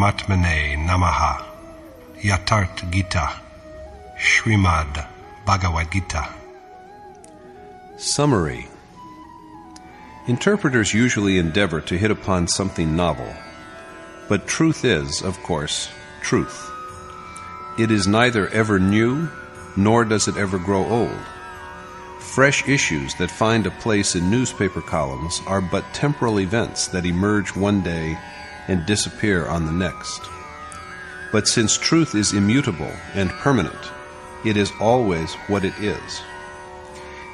Paramatmane Namaha. Yatart Gita. Srimad Bhagavad Gita. Summary. Interpreters usually endeavor to hit upon something novel, but truth is, of course, truth. It is neither ever new, nor does it ever grow old. Fresh issues that find a place in newspaper columns are but temporal events that emerge one day and disappear on the next. But since truth is immutable and permanent, it is always what it is.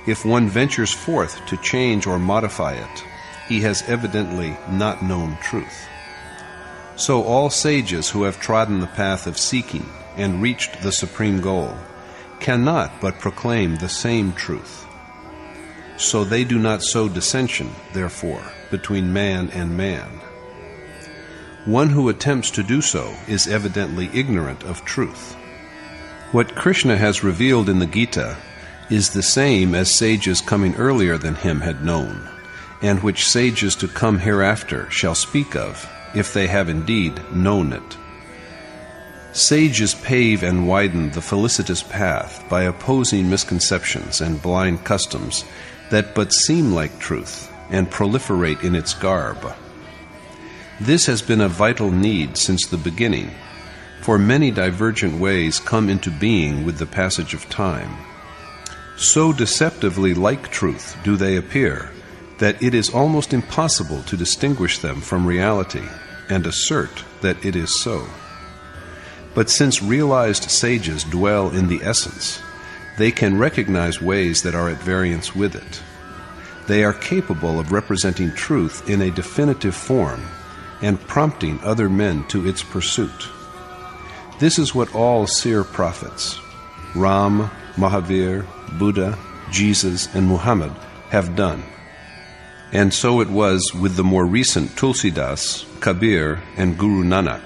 If one ventures forth to change or modify it, he has evidently not known truth. So all sages who have trodden the path of seeking and reached the supreme goal cannot but proclaim the same truth. So they do not sow dissension, therefore, between man and man. One who attempts to do so is evidently ignorant of truth. What Krishna has revealed in the Gita is the same as sages coming earlier than him had known, and which sages to come hereafter shall speak of, if they have indeed known it. Sages pave and widen the felicitous path by opposing misconceptions and blind customs that but seem like truth and proliferate in its garb. This has been a vital need since the beginning, for many divergent ways come into being with the passage of time. So deceptively like truth do they appear that it is almost impossible to distinguish them from reality and assert that it is so. But since realized sages dwell in the essence, they can recognize ways that are at variance with it. They are capable of representing truth in a definitive form and prompting other men to its pursuit. This is what all seer prophets, Ram, Mahavir, Buddha, Jesus, and Muhammad have done. And so it was with the more recent Tulsidas, Kabir, and Guru Nanak.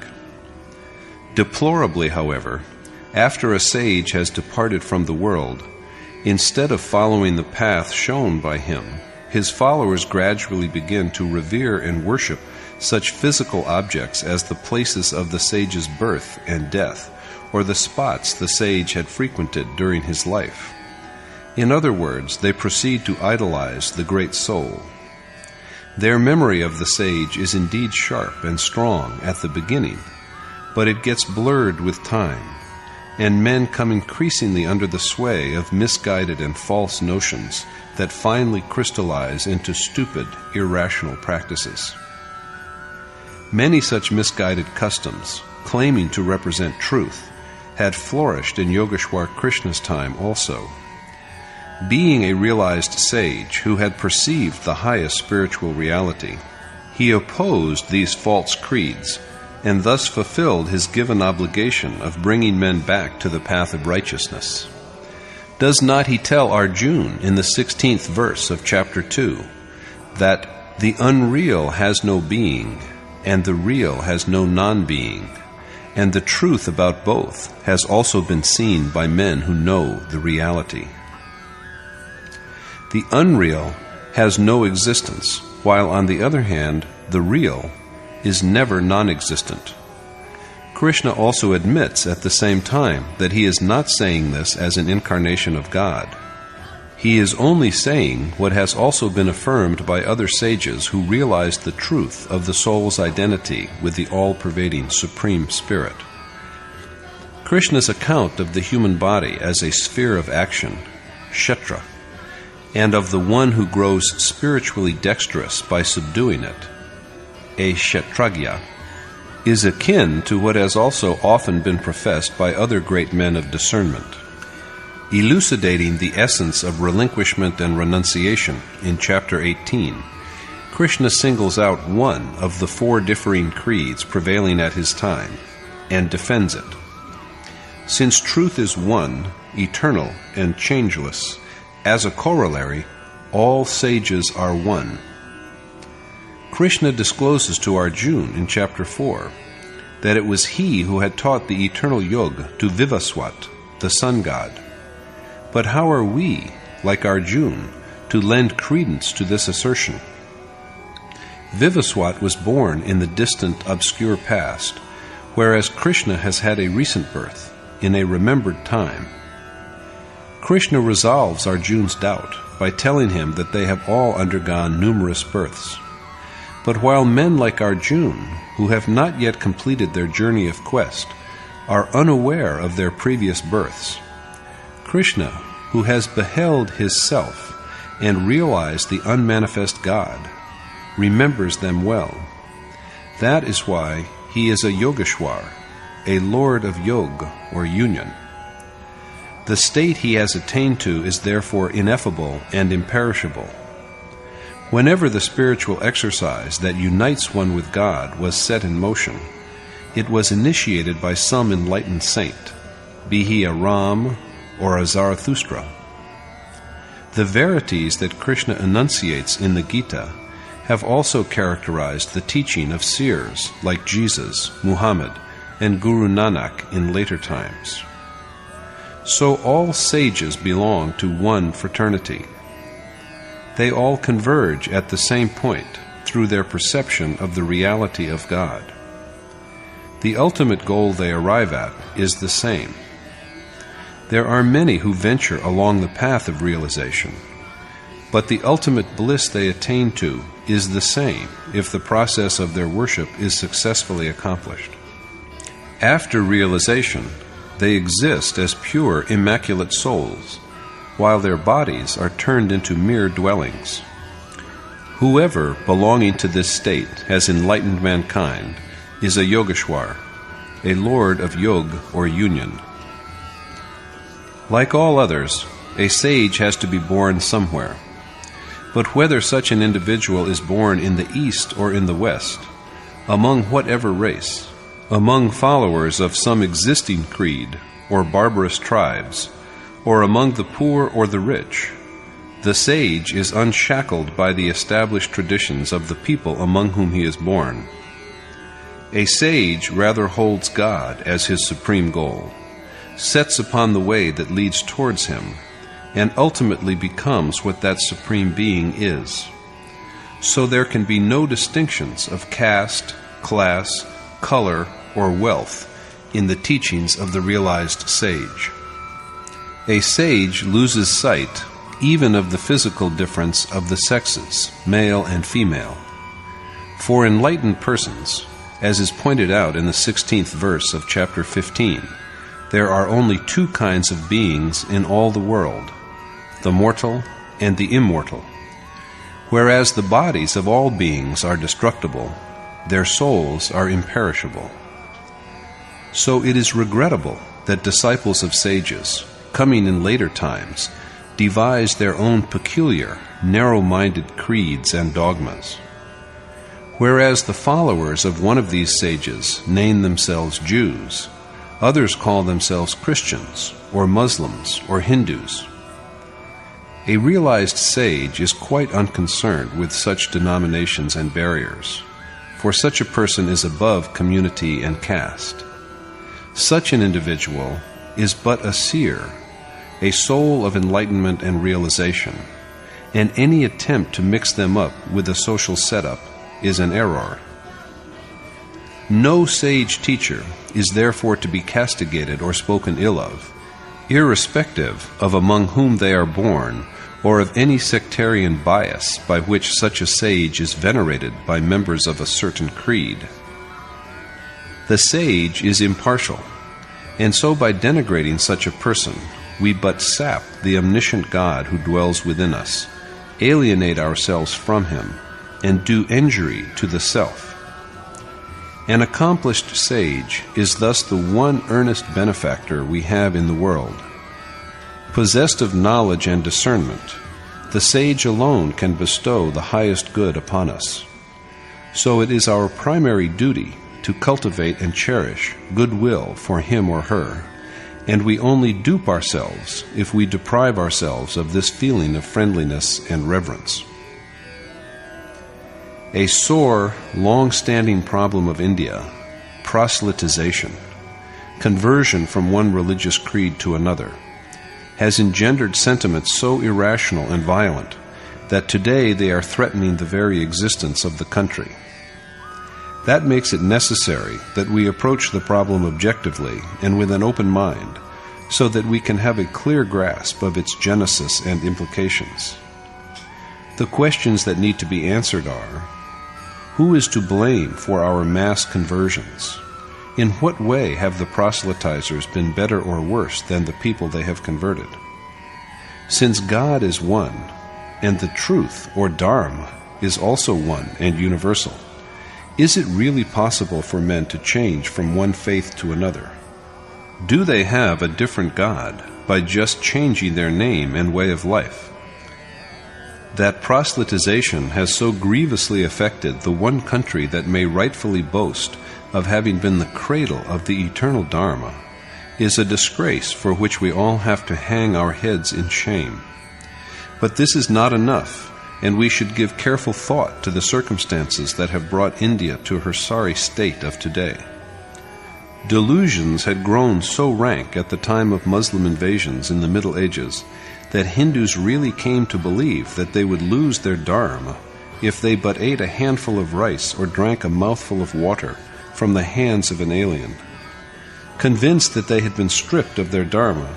Deplorably, however, after a sage has departed from the world, instead of following the path shown by him, his followers gradually begin to revere and worship such physical objects as the places of the sage's birth and death, or the spots the sage had frequented during his life. In other words, they proceed to idolize the great soul. Their memory of the sage is indeed sharp and strong at the beginning, but it gets blurred with time, and men come increasingly under the sway of misguided and false notions that finally crystallize into stupid, irrational practices. Many such misguided customs, claiming to represent truth, had flourished in Yogeshwar Krishna's time also. Being a realized sage who had perceived the highest spiritual reality, he opposed these false creeds and thus fulfilled his given obligation of bringing men back to the path of righteousness. Does not he tell Arjuna in the 16th verse of chapter 2 that the unreal has no being and the real has no non-being, and the truth about both has also been seen by men who know the reality? The unreal has no existence, while on the other hand, the real is never non-existent. Krishna also admits at the same time that he is not saying this as an incarnation of God. He is only saying what has also been affirmed by other sages who realized the truth of the soul's identity with the all-pervading Supreme Spirit. Krishna's account of the human body as a sphere of action, kshetra, and of the one who grows spiritually dexterous by subduing it, a kshetragya, is akin to what has also often been professed by other great men of discernment. Elucidating the essence of relinquishment and renunciation in chapter 18, Krishna singles out one of the 4 differing creeds prevailing at his time and defends it. Since truth is one, eternal, and changeless, as a corollary, all sages are one. Krishna discloses to Arjuna in chapter 4 that it was he who had taught the eternal yoga to Vivaswat, the sun god. But how are we, like Arjuna, to lend credence to this assertion? Vivaswat was born in the distant, obscure past, whereas Krishna has had a recent birth, in a remembered time. Krishna resolves Arjuna's doubt by telling him that they have all undergone numerous births. But while men like Arjuna, who have not yet completed their journey of quest, are unaware of their previous births, Krishna, who has beheld his self and realized the unmanifest God, remembers them well. That is why he is a Yogeshwar, a lord of yoga or union. The state he has attained to is therefore ineffable and imperishable. Whenever the spiritual exercise that unites one with God was set in motion, it was initiated by some enlightened saint, be he a Ram or a Zarathustra. The verities that Krishna enunciates in the Gita have also characterized the teaching of seers like Jesus, Muhammad, and Guru Nanak in later times. So all sages belong to one fraternity. They all converge at the same point through their perception of the reality of God. The ultimate goal they arrive at is the same. There are many who venture along the path of realization, but the ultimate bliss they attain to is the same if the process of their worship is successfully accomplished. After realization, they exist as pure, immaculate souls, while their bodies are turned into mere dwellings. Whoever belonging to this state has enlightened mankind is a Yogeshwar, a lord of yoga or union. Like all others, a sage has to be born somewhere. But whether such an individual is born in the East or in the West, among whatever race, among followers of some existing creed or barbarous tribes, or among the poor or the rich, the sage is unshackled by the established traditions of the people among whom he is born. A sage rather holds God as his supreme goal, sets upon the way that leads towards him, and ultimately becomes what that supreme being is. So there can be no distinctions of caste, class, color, or wealth in the teachings of the realized sage. A sage loses sight even of the physical difference of the sexes, male and female. For enlightened persons, as is pointed out in the 16th verse of chapter 15, there are only two kinds of beings in all the world, the mortal and the immortal. Whereas the bodies of all beings are destructible, their souls are imperishable. So it is regrettable that disciples of sages, coming in later times, devise their own peculiar, narrow-minded creeds and dogmas. Whereas the followers of one of these sages name themselves Jews, others call themselves Christians, or Muslims, or Hindus. A realized sage is quite unconcerned with such denominations and barriers, for such a person is above community and caste. Such an individual is but a seer, a soul of enlightenment and realization, and any attempt to mix them up with a social setup is an error. No sage teacher is therefore to be castigated or spoken ill of, irrespective of among whom they are born or of any sectarian bias by which such a sage is venerated by members of a certain creed. The sage is impartial, and so by denigrating such a person, we but sap the omniscient God who dwells within us, alienate ourselves from him, and do injury to the self. An accomplished sage is thus the one earnest benefactor we have in the world. Possessed of knowledge and discernment, the sage alone can bestow the highest good upon us. So it is our primary duty to cultivate and cherish goodwill for him or her, and we only dupe ourselves if we deprive ourselves of this feeling of friendliness and reverence. A sore, long-standing problem of India, proselytization, conversion from one religious creed to another, has engendered sentiments so irrational and violent that today they are threatening the very existence of the country. That makes it necessary that we approach the problem objectively and with an open mind, so that we can have a clear grasp of its genesis and implications. The questions that need to be answered are: who is to blame for our mass conversions? In what way have the proselytizers been better or worse than the people they have converted? Since God is one, and the truth, or Dharma, is also one and universal, is it really possible for men to change from one faith to another? Do they have a different God by just changing their name and way of life? That proselytization has so grievously affected the one country that may rightfully boast of having been the cradle of the eternal Dharma is a disgrace for which we all have to hang our heads in shame. But this is not enough, and we should give careful thought to the circumstances that have brought India to her sorry state of today. Delusions had grown so rank at the time of Muslim invasions in the Middle Ages that Hindus really came to believe that they would lose their Dharma if they but ate a handful of rice or drank a mouthful of water from the hands of an alien. Convinced that they had been stripped of their Dharma,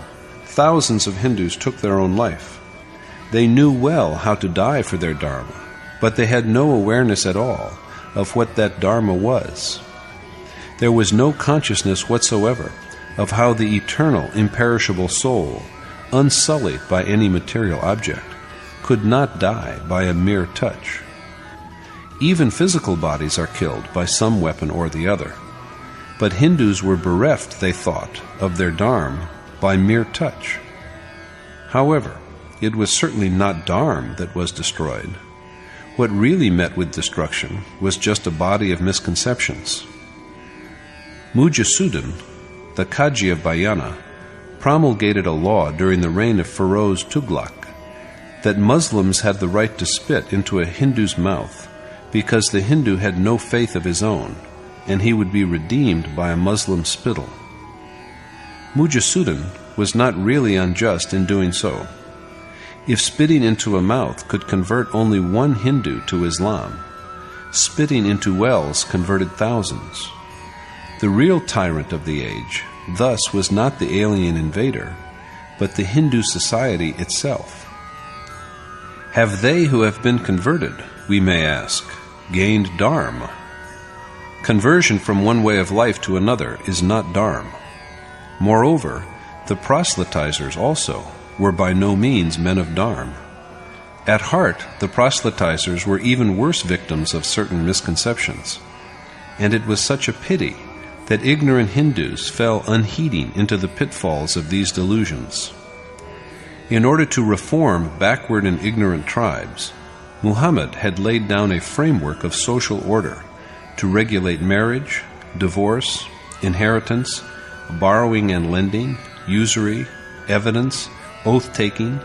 thousands of Hindus took their own life. They knew well how to die for their Dharma, but they had no awareness at all of what that Dharma was. There was no consciousness whatsoever of how the eternal, imperishable soul, unsullied by any material object, could not die by a mere touch. Even physical bodies are killed by some weapon or the other, but Hindus were bereft, they thought, of their Dharma by mere touch. However, it was certainly not Dharma that was destroyed. What really met with destruction was just a body of misconceptions. Mujasuddin, the Kaji of Bayana, promulgated a law during the reign of Feroz Tughlaq that Muslims had the right to spit into a Hindu's mouth because the Hindu had no faith of his own, and he would be redeemed by a Muslim spittle. Mujasuddin was not really unjust in doing so. If spitting into a mouth could convert only one Hindu to Islam, spitting into wells converted thousands. The real tyrant of the age, thus, was not the alien invader, but the Hindu society itself. Have they who have been converted, we may ask, gained Dharma? Conversion from one way of life to another is not Dharma. Moreover, the proselytizers also were by no means men of Dharma. At heart, the proselytizers were even worse victims of certain misconceptions, and it was such a pity that ignorant Hindus fell unheeding into the pitfalls of these delusions. In order to reform backward and ignorant tribes, Muhammad had laid down a framework of social order to regulate marriage, divorce, inheritance, borrowing and lending, usury, evidence, oath-taking,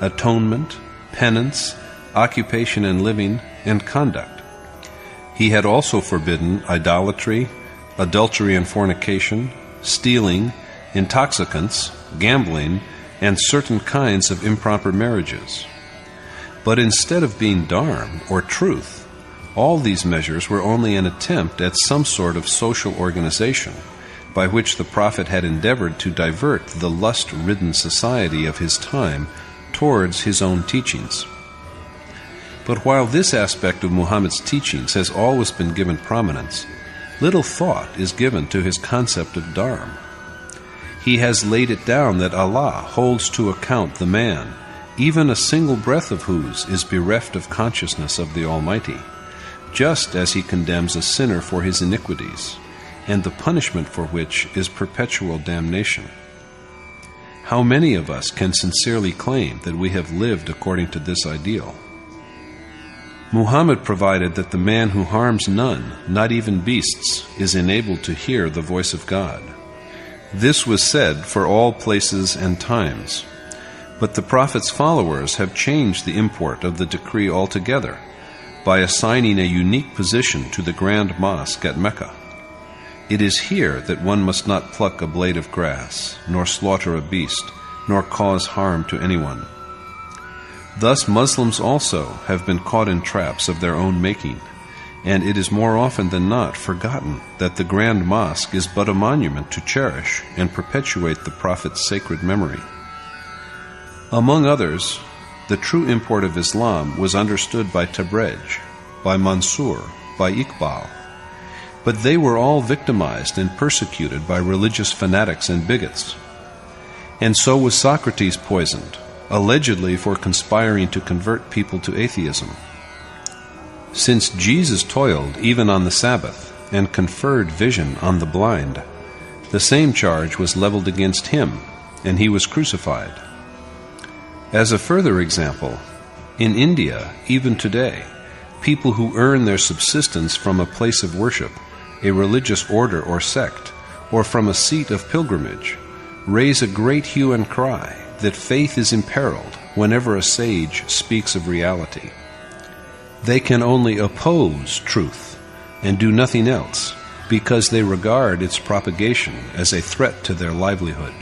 atonement, penance, occupation and living, and conduct. He had also forbidden idolatry, adultery and fornication, stealing, intoxicants, gambling, and certain kinds of improper marriages. But instead of being Dharma, or truth, all these measures were only an attempt at some sort of social organization by which the Prophet had endeavored to divert the lust-ridden society of his time towards his own teachings. But while this aspect of Muhammad's teachings has always been given prominence, little thought is given to his concept of Dharma. He has laid it down that Allah holds to account the man, even a single breath of whose is bereft of consciousness of the Almighty, just as he condemns a sinner for his iniquities, and the punishment for which is perpetual damnation. How many of us can sincerely claim that we have lived according to this ideal? Muhammad provided that the man who harms none, not even beasts, is enabled to hear the voice of God. This was said for all places and times, but the Prophet's followers have changed the import of the decree altogether by assigning a unique position to the Grand Mosque at Mecca. It is here that one must not pluck a blade of grass, nor slaughter a beast, nor cause harm to anyone. Thus Muslims also have been caught in traps of their own making, and it is more often than not forgotten that the Grand Mosque is but a monument to cherish and perpetuate the Prophet's sacred memory. Among others, the true import of Islam was understood by Tabrej, by Mansur, by Iqbal, but they were all victimized and persecuted by religious fanatics and bigots. And so was Socrates poisoned, allegedly for conspiring to convert people to atheism. Since Jesus toiled even on the Sabbath and conferred vision on the blind, the same charge was leveled against him, and he was crucified. As a further example, in India, even today, people who earn their subsistence from a place of worship, a religious order or sect, or from a seat of pilgrimage, raise a great hue and cry that faith is imperiled whenever a sage speaks of reality. They can only oppose truth and do nothing else because they regard its propagation as a threat to their livelihood.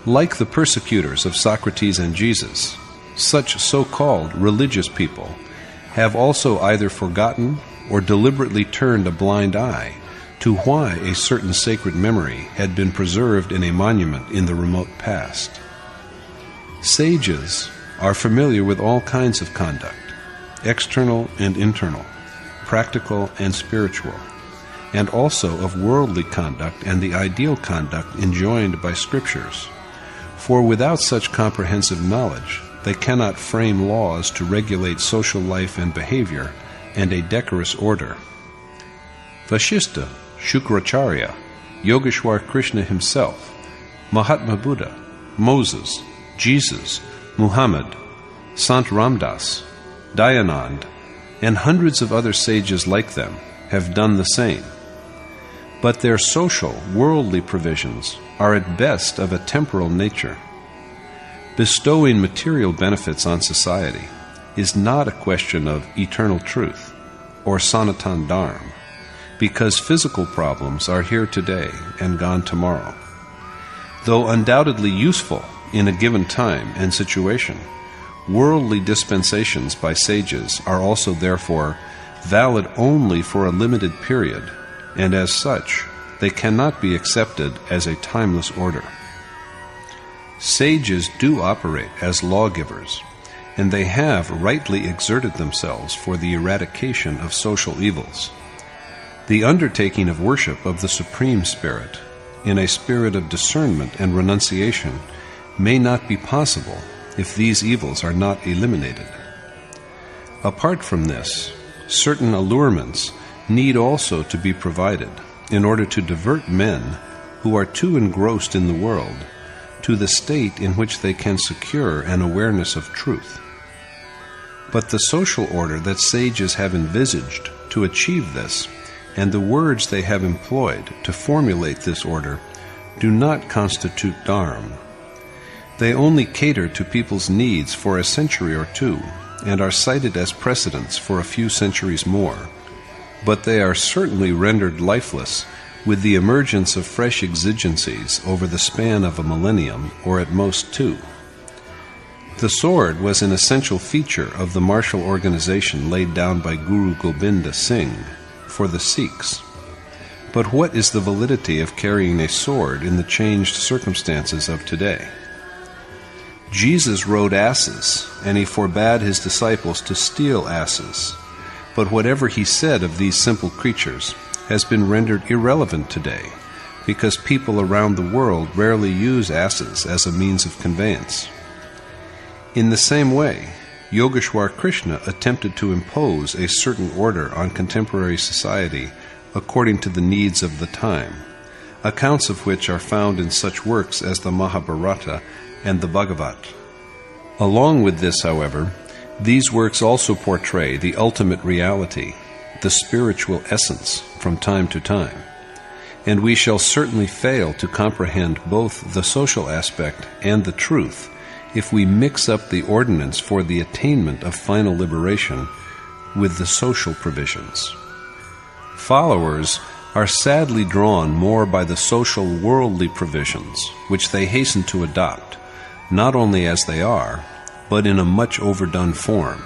Like the persecutors of Socrates and Jesus, such so-called religious people have also either forgotten or deliberately turned a blind eye to why a certain sacred memory had been preserved in a monument in the remote past. Sages are familiar with all kinds of conduct, external and internal, practical and spiritual, and also of worldly conduct and the ideal conduct enjoined by scriptures. For without such comprehensive knowledge, they cannot frame laws to regulate social life and behavior and a decorous order. Vashishta, Shukracharya, Yogeshwar Krishna himself, Mahatma Buddha, Moses, Jesus, Muhammad, Sant Ramdas, Dayanand, and hundreds of other sages like them have done the same. But their social, worldly provisions are at best of a temporal nature. Bestowing material benefits on society is not a question of eternal truth or Sanatan Dharma, because physical problems are here today and gone tomorrow. Though undoubtedly useful in a given time and situation, worldly dispensations by sages are also therefore valid only for a limited period, and as such, they cannot be accepted as a timeless order. Sages do operate as lawgivers, and they have rightly exerted themselves for the eradication of social evils. The undertaking of worship of the Supreme Spirit, in a spirit of discernment and renunciation, may not be possible if these evils are not eliminated. Apart from this, certain allurements need also to be provided in order to divert men who are too engrossed in the world to the state in which they can secure an awareness of truth. But the social order that sages have envisaged to achieve this, and the words they have employed to formulate this order, do not constitute Dharma. They only cater to people's needs for a century or two, and are cited as precedents for a few centuries more, but they are certainly rendered lifeless with the emergence of fresh exigencies over the span of a millennium, or at most two. The sword was an essential feature of the martial organization laid down by Guru Gobind Singh for the Sikhs. But what is the validity of carrying a sword in the changed circumstances of today? Jesus rode asses, and he forbade his disciples to steal asses. But whatever he said of these simple creatures has been rendered irrelevant today, because people around the world rarely use asses as a means of conveyance. In the same way, Yogeshwar Krishna attempted to impose a certain order on contemporary society according to the needs of the time, accounts of which are found in such works as the Mahabharata and the Bhagavad. Along with this, however, these works also portray the ultimate reality, the spiritual essence, from time to time, and we shall certainly fail to comprehend both the social aspect and the truth if we mix up the ordinance for the attainment of final liberation with the social provisions. Followers are sadly drawn more by the social worldly provisions, which they hasten to adopt, not only as they are, but in a much overdone form,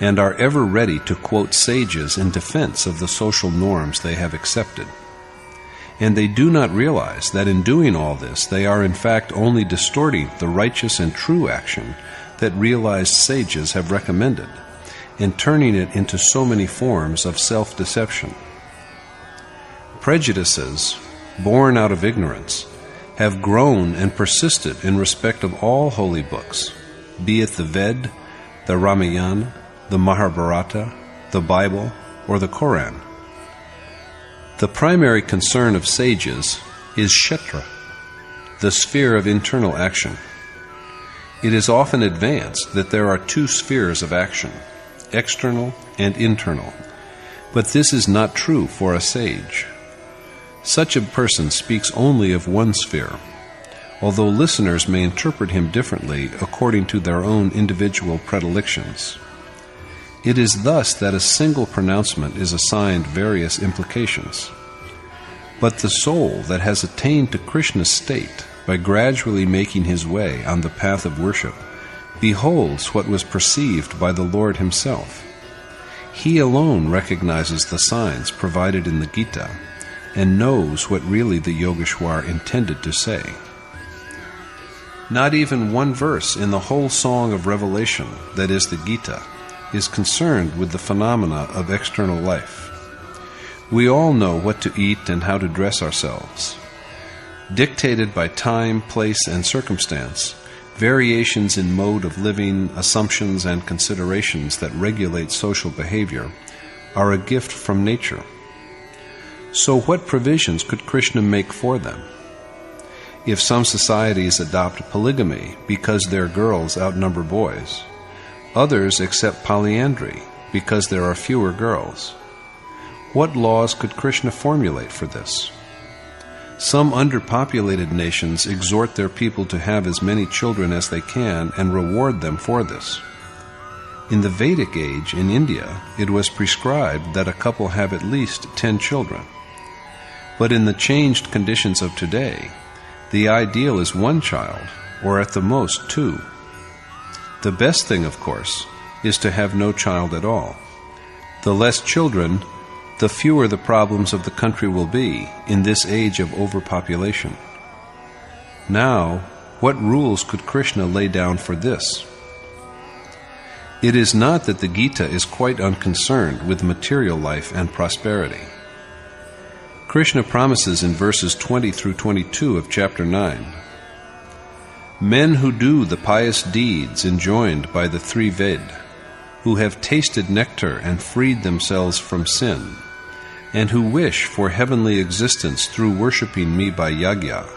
and are ever ready to quote sages in defense of the social norms they have accepted. And they do not realize that in doing all this, they are in fact only distorting the righteous and true action that realized sages have recommended, and turning it into so many forms of self-deception. Prejudices, born out of ignorance, have grown and persisted in respect of all holy books, be it the Ved, the Ramayana, the Mahabharata, the Bible, or the Koran. The primary concern of sages is kshetra, the sphere of internal action. It is often advanced that there are two spheres of action, external and internal, but this is not true for a sage. Such a person speaks only of one sphere, although listeners may interpret him differently according to their own individual predilections. It is thus that a single pronouncement is assigned various implications. But the soul that has attained to Krishna's state by gradually making his way on the path of worship beholds what was perceived by the Lord himself. He alone recognizes the signs provided in the Gita and knows what really the Yogeshwar intended to say. Not even one verse in the whole Song of Revelation, that is the Gita, is concerned with the phenomena of external life. We all know what to eat and how to dress ourselves. Dictated by time, place, and circumstance, variations in mode of living, assumptions, and considerations that regulate social behavior are a gift from nature. So what provisions could Krishna make for them? If some societies adopt polygamy because their girls outnumber boys, others accept polyandry because there are fewer girls, what laws could Krishna formulate for this? Some underpopulated nations exhort their people to have as many children as they can and reward them for this. In the Vedic age in India, it was prescribed that a couple have at least 10 children. But in the changed conditions of today, the ideal is 1 child, or at the most 2. The best thing, of course, is to have no child at all. The less children, the fewer the problems of the country will be in this age of overpopulation. Now, what rules could Krishna lay down for this? It is not that the Gita is quite unconcerned with material life and prosperity. Krishna promises in verses 20 through 22 of chapter 9, "Men who do the pious deeds enjoined by the 3 Ved, who have tasted nectar and freed themselves from sin, and who wish for heavenly existence through worshipping me by yajna,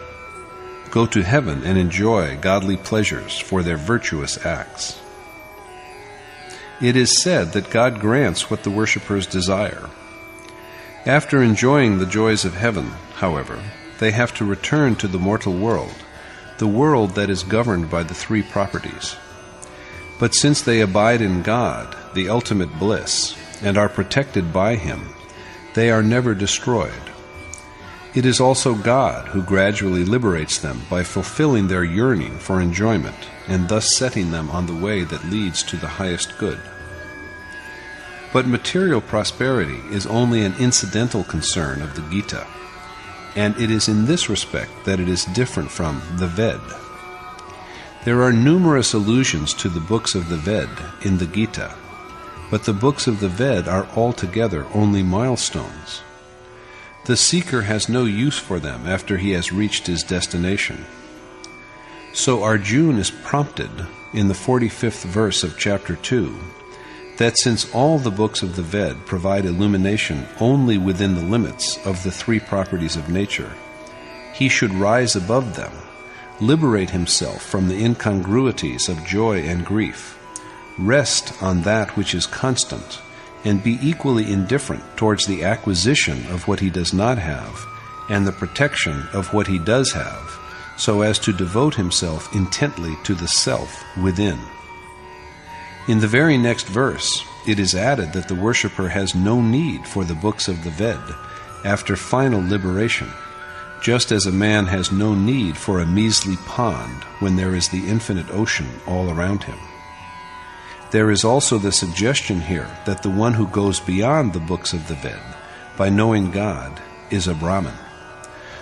go to heaven and enjoy godly pleasures for their virtuous acts." It is said that God grants what the worshippers desire. After enjoying the joys of heaven, however, they have to return to the mortal world, the world that is governed by the 3 properties. But since they abide in God, the ultimate bliss, and are protected by Him, they are never destroyed. It is also God who gradually liberates them by fulfilling their yearning for enjoyment and thus setting them on the way that leads to the highest good. But material prosperity is only an incidental concern of the Gita, and it is in this respect that it is different from the Ved. There are numerous allusions to the books of the Ved in the Gita, but the books of the Ved are altogether only milestones. The seeker has no use for them after he has reached his destination. So Arjuna is prompted in the 45th verse of chapter 2 that since all the books of the Ved provide illumination only within the limits of the 3 properties of nature, he should rise above them, liberate himself from the incongruities of joy and grief, rest on that which is constant, and be equally indifferent towards the acquisition of what he does not have and the protection of what he does have, so as to devote himself intently to the self within. In the very next verse, it is added that the worshipper has no need for the books of the Ved after final liberation, just as a man has no need for a measly pond when there is the infinite ocean all around him. There is also the suggestion here that the one who goes beyond the books of the Ved, by knowing God, is a Brahmin.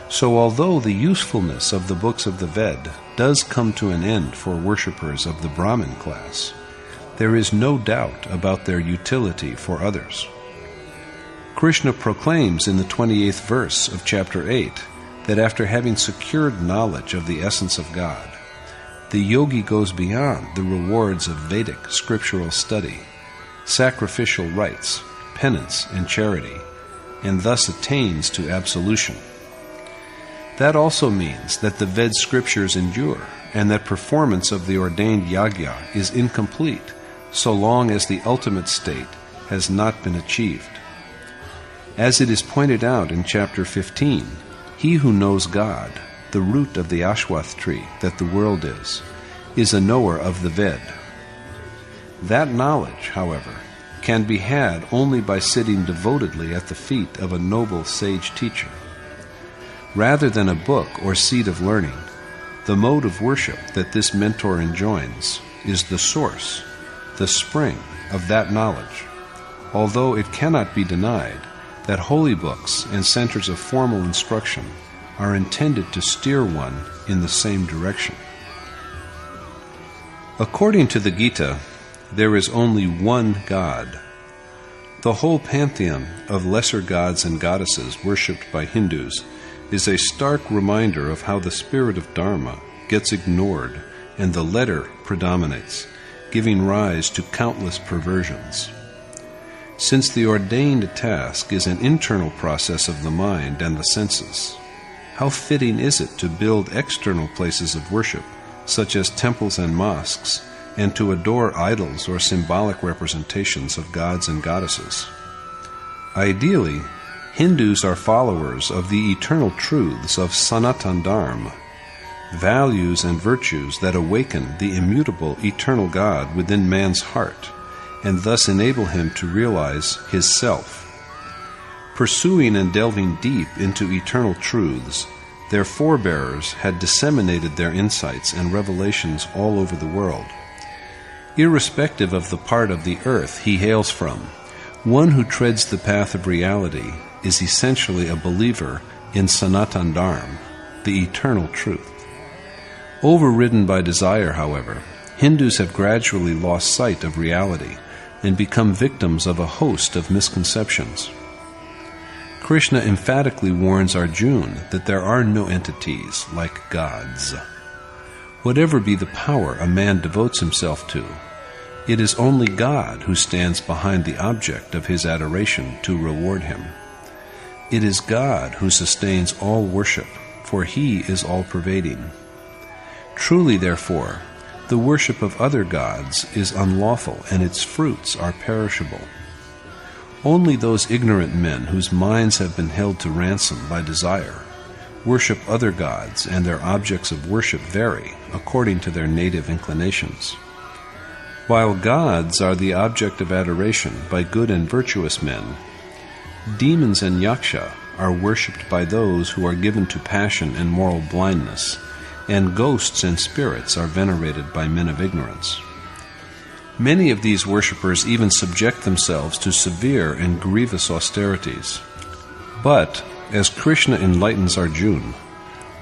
So although the usefulness of the books of the Ved does come to an end for worshippers of the Brahmin class, there is no doubt about their utility for others. Krishna proclaims in the 28th verse of chapter 8 that after having secured knowledge of the essence of God, the yogi goes beyond the rewards of Vedic scriptural study, sacrificial rites, penance, and charity, and thus attains to absolution. That also means that the Ved scriptures endure, and that performance of the ordained yajna is incomplete so long as the ultimate state has not been achieved. As it is pointed out in chapter 15, he who knows God, the root of the ashwath tree that the world is a knower of the Ved. That knowledge, however, can be had only by sitting devotedly at the feet of a noble sage teacher. Rather than a book or seat of learning, the mode of worship that this mentor enjoins is the source, the spring of that knowledge, although it cannot be denied that holy books and centers of formal instruction are intended to steer one in the same direction. According to the Gita, there is only one God. The whole pantheon of lesser gods and goddesses worshipped by Hindus is a stark reminder of how the spirit of Dharma gets ignored and the letter predominates, giving rise to countless perversions. Since the ordained task is an internal process of the mind and the senses, how fitting is it to build external places of worship, such as temples and mosques, and to adore idols or symbolic representations of gods and goddesses? Ideally, Hindus are followers of the eternal truths of Sanatan Dharma, values and virtues that awaken the immutable eternal God within man's heart, and thus enable him to realize his self. Pursuing and delving deep into eternal truths, their forebears had disseminated their insights and revelations all over the world. Irrespective of the part of the earth he hails from, one who treads the path of reality is essentially a believer in Sanatan Dharma, the eternal truth. Overridden by desire, however, Hindus have gradually lost sight of reality and become victims of a host of misconceptions. Krishna emphatically warns Arjuna that there are no entities like gods. Whatever be the power a man devotes himself to, it is only God who stands behind the object of his adoration to reward him. It is God who sustains all worship, for he is all-pervading. Truly, therefore, the worship of other gods is unlawful, and its fruits are perishable. Only those ignorant men whose minds have been held to ransom by desire worship other gods, and their objects of worship vary according to their native inclinations. While gods are the object of adoration by good and virtuous men, demons and yaksha are worshipped by those who are given to passion and moral blindness, and ghosts and spirits are venerated by men of ignorance. Many of these worshippers even subject themselves to severe and grievous austerities. But, as Krishna enlightens Arjuna,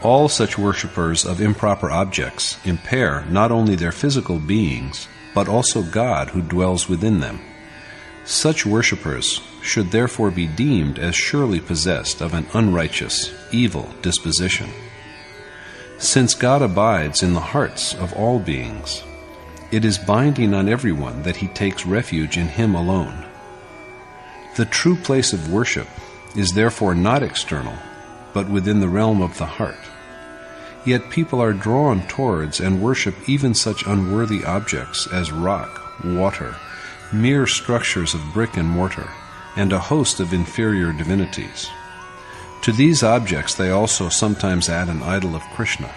all such worshippers of improper objects impair not only their physical beings, but also God who dwells within them. Such worshippers should therefore be deemed as surely possessed of an unrighteous, evil disposition. Since God abides in the hearts of all beings, it is binding on everyone that he takes refuge in him alone. The true place of worship is therefore not external, but within the realm of the heart. Yet people are drawn towards and worship even such unworthy objects as rock, water, mere structures of brick and mortar, and a host of inferior divinities. To these objects they also sometimes add an idol of Krishna.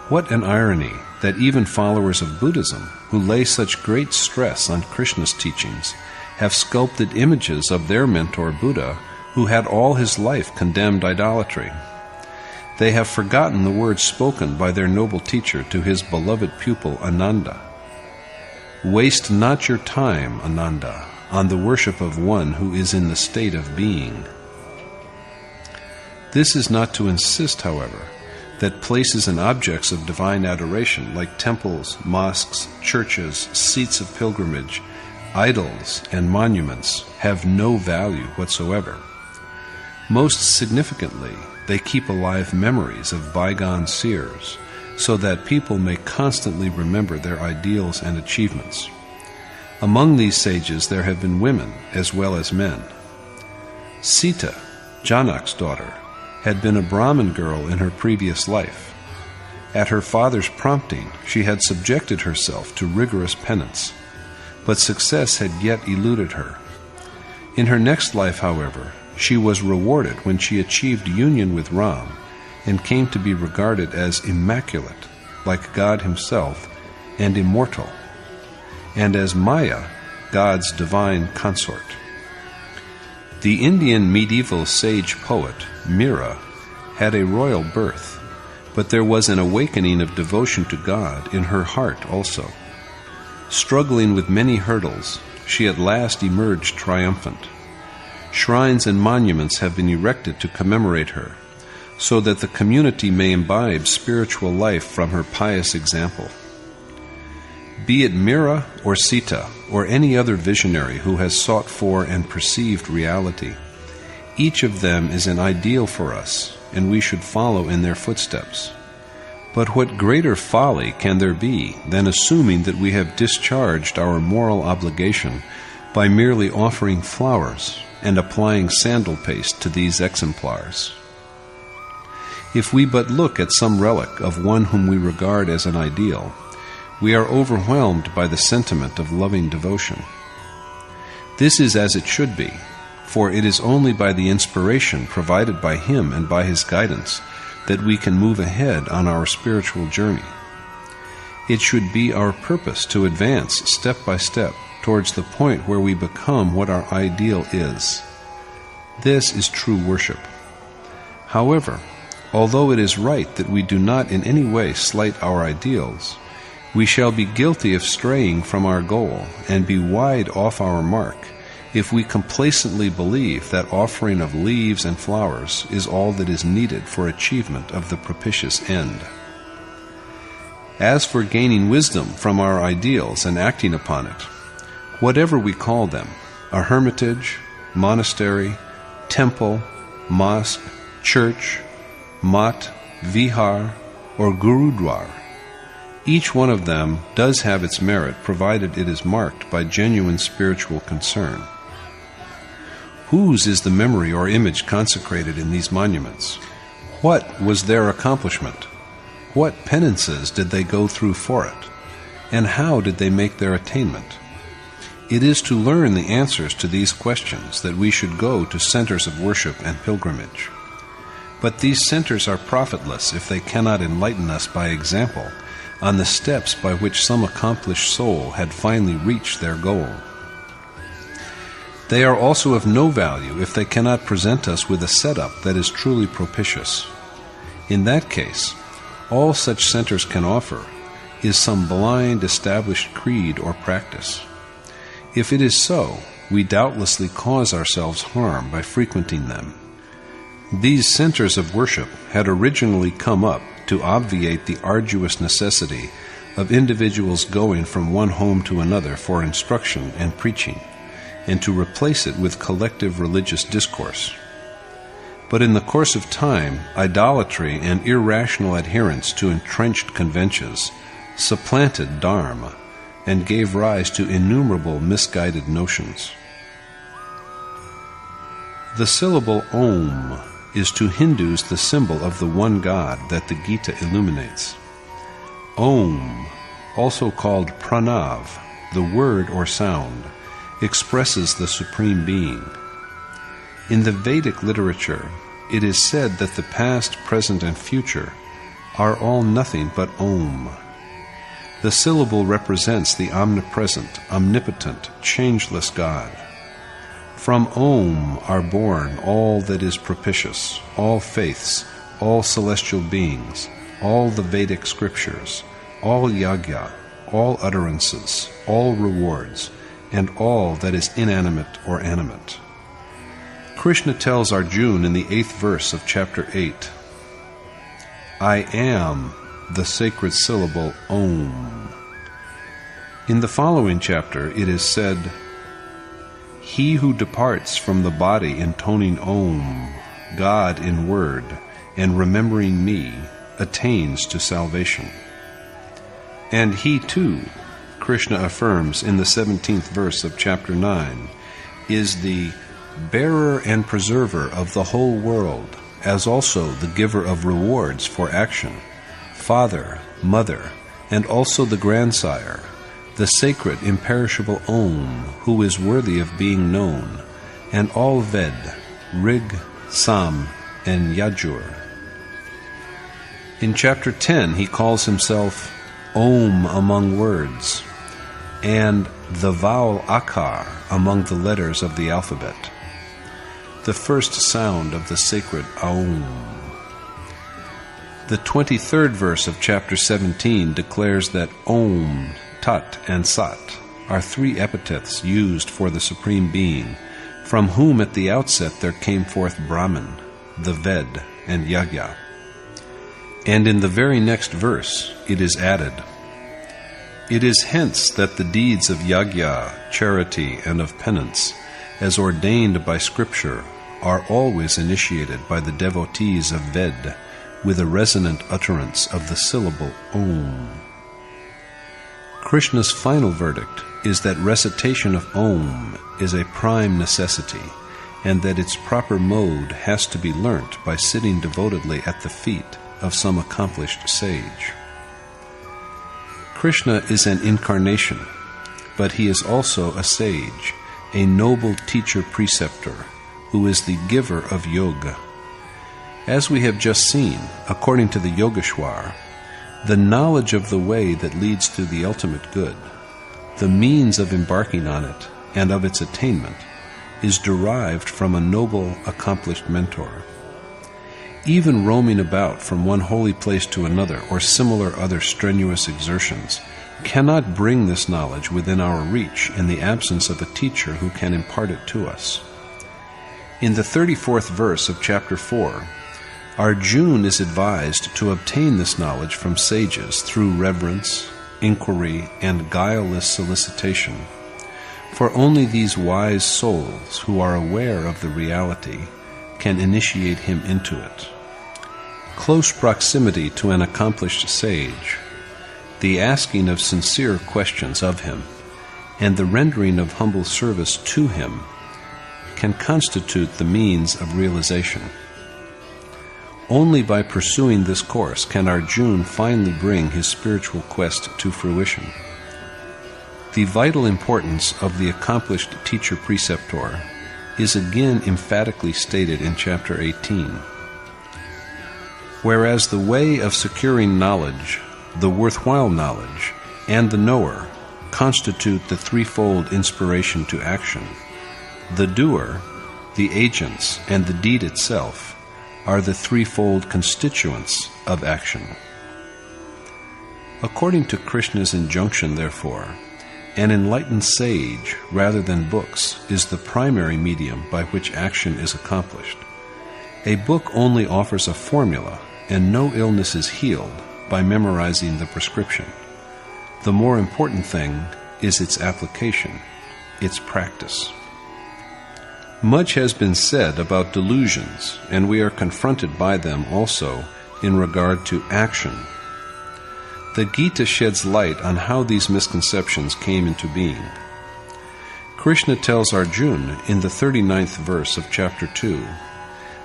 What an irony that even followers of Buddhism, who lay such great stress on Krishna's teachings, have sculpted images of their mentor Buddha, who had all his life condemned idolatry. They have forgotten the words spoken by their noble teacher to his beloved pupil Ananda. Waste not your time, Ananda, on the worship of one who is in the state of being. This is not to insist, however, that places and objects of divine adoration, like temples, mosques, churches, seats of pilgrimage, idols, and monuments, have no value whatsoever. Most significantly, they keep alive memories of bygone seers, so that people may constantly remember their ideals and achievements. Among these sages there have been women as well as men. Sita, Janak's daughter, had been a Brahmin girl in her previous life. At her father's prompting, she had subjected herself to rigorous penance, but success had yet eluded her. In her next life, however, she was rewarded when she achieved union with Ram and came to be regarded as immaculate, like God himself, and immortal, and as Maya, God's divine consort. The Indian medieval sage poet, Mira, had a royal birth, but there was an awakening of devotion to God in her heart also. Struggling with many hurdles, she at last emerged triumphant. Shrines and monuments have been erected to commemorate her, so that the community may imbibe spiritual life from her pious example. Be it Mira or Sita or any other visionary who has sought for and perceived reality, each of them is an ideal for us, and we should follow in their footsteps. But what greater folly can there be than assuming that we have discharged our moral obligation by merely offering flowers and applying sandal paste to these exemplars? If we but look at some relic of one whom we regard as an ideal, we are overwhelmed by the sentiment of loving devotion. This is as it should be, for it is only by the inspiration provided by him and by his guidance that we can move ahead on our spiritual journey. It should be our purpose to advance step by step towards the point where we become what our ideal is. This is true worship. However, although it is right that we do not in any way slight our ideals, we shall be guilty of straying from our goal and be wide off our mark if we complacently believe that offering of leaves and flowers is all that is needed for achievement of the propitious end. As for gaining wisdom from our ideals and acting upon it, whatever we call them, a hermitage, monastery, temple, mosque, church, mat, vihar, or gurudwar, each one of them does have its merit provided it is marked by genuine spiritual concern. Whose is the memory or image consecrated in these monuments? What was their accomplishment? What penances did they go through for it? And how did they make their attainment? It is to learn the answers to these questions that we should go to centers of worship and pilgrimage. But these centers are profitless if they cannot enlighten us by example on the steps by which some accomplished soul had finally reached their goal. They are also of no value if they cannot present us with a setup that is truly propitious. In that case, all such centers can offer is some blind established creed or practice. If it is so, we doubtlessly cause ourselves harm by frequenting them. These centers of worship had originally come up to obviate the arduous necessity of individuals going from one home to another for instruction and preaching, and to replace it with collective religious discourse. But in the course of time, idolatry and irrational adherence to entrenched conventions supplanted Dharma and gave rise to innumerable misguided notions. The syllable Om is to Hindus the symbol of the one God that the Gita illuminates. Om, also called Pranav, the word or sound, expresses the Supreme Being. In the Vedic literature, it is said that the past, present, and future are all nothing but Om. The syllable represents the omnipresent, omnipotent, changeless God. From Om are born all that is propitious, all faiths, all celestial beings, all the Vedic scriptures, all yagya, all utterances, all rewards, and all that is inanimate or animate. Krishna tells Arjuna in the 8th verse of chapter 8, I am the sacred syllable Om. In the following chapter it is said, He who departs from the body intoning Om, God in word, and remembering me, attains to salvation. And he too, Krishna affirms in the 17th verse of chapter 9, is the bearer and preserver of the whole world, as also the giver of rewards for action, father, mother, and also the grandsire, the sacred imperishable Om, who is worthy of being known, and all Ved, Rig, Sam, and Yajur. In chapter 10 he calls himself Om among words, and the vowel Akar among the letters of the alphabet, the first sound of the sacred Aum. The 23rd verse of chapter 17 declares that Om, Tat, and Sat are three epithets used for the Supreme Being, from whom at the outset there came forth Brahman, the Ved, and Yagya. And in the very next verse it is added, It is hence that the deeds of Yagya, charity, and of penance, as ordained by Scripture, are always initiated by the devotees of Ved with a resonant utterance of the syllable Om. Krishna's final verdict is that recitation of Om is a prime necessity, and that its proper mode has to be learnt by sitting devotedly at the feet of some accomplished sage. Krishna is an incarnation, but he is also a sage, a noble teacher-preceptor, who is the giver of yoga. As we have just seen, according to the Yogeshwar, the knowledge of the way that leads to the ultimate good, the means of embarking on it, and of its attainment, is derived from a noble, accomplished mentor. Even roaming about from one holy place to another, or similar other strenuous exertions, cannot bring this knowledge within our reach in the absence of a teacher who can impart it to us. In the 34th verse of chapter 4, Arjuna is advised to obtain this knowledge from sages through reverence, inquiry, and guileless solicitation, for only these wise souls who are aware of the reality can initiate him into it. Close proximity to an accomplished sage, the asking of sincere questions of him, and the rendering of humble service to him can constitute the means of realization. Only by pursuing this course can Arjuna finally bring his spiritual quest to fruition. The vital importance of the accomplished teacher-preceptor is again emphatically stated in chapter 18. Whereas the way of securing knowledge, the worthwhile knowledge, and the knower constitute the threefold inspiration to action, the doer, the agents, and the deed itself are the threefold constituents of action. According to Krishna's injunction, therefore, an enlightened sage, rather than books, is the primary medium by which action is accomplished. A book only offers a formula, and no illness is healed by memorizing the prescription. The more important thing is its application, its practice. Much has been said about delusions, and we are confronted by them also in regard to action. The Gita sheds light on how these misconceptions came into being. Krishna tells Arjuna in the 39th verse of chapter 2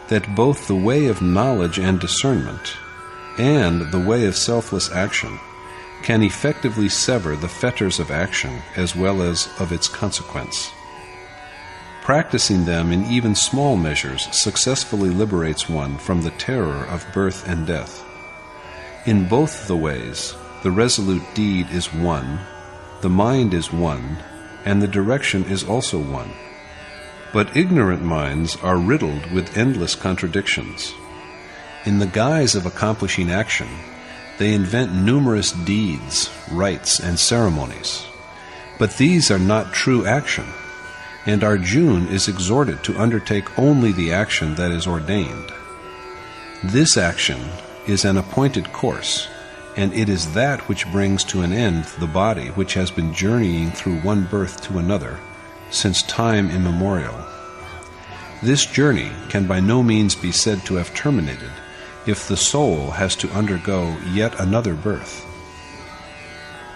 that both the way of knowledge and discernment and the way of selfless action can effectively sever the fetters of action as well as of its consequence. Practicing them in even small measures successfully liberates one from the terror of birth and death. In both the ways, the resolute deed is one, the mind is one, and the direction is also one. But ignorant minds are riddled with endless contradictions. In the guise of accomplishing action, they invent numerous deeds, rites, and ceremonies. But these are not true action, and Arjuna is exhorted to undertake only the action that is ordained. This action is an appointed course, and it is that which brings to an end the body which has been journeying through one birth to another since time immemorial. This journey can by no means be said to have terminated if the soul has to undergo yet another birth.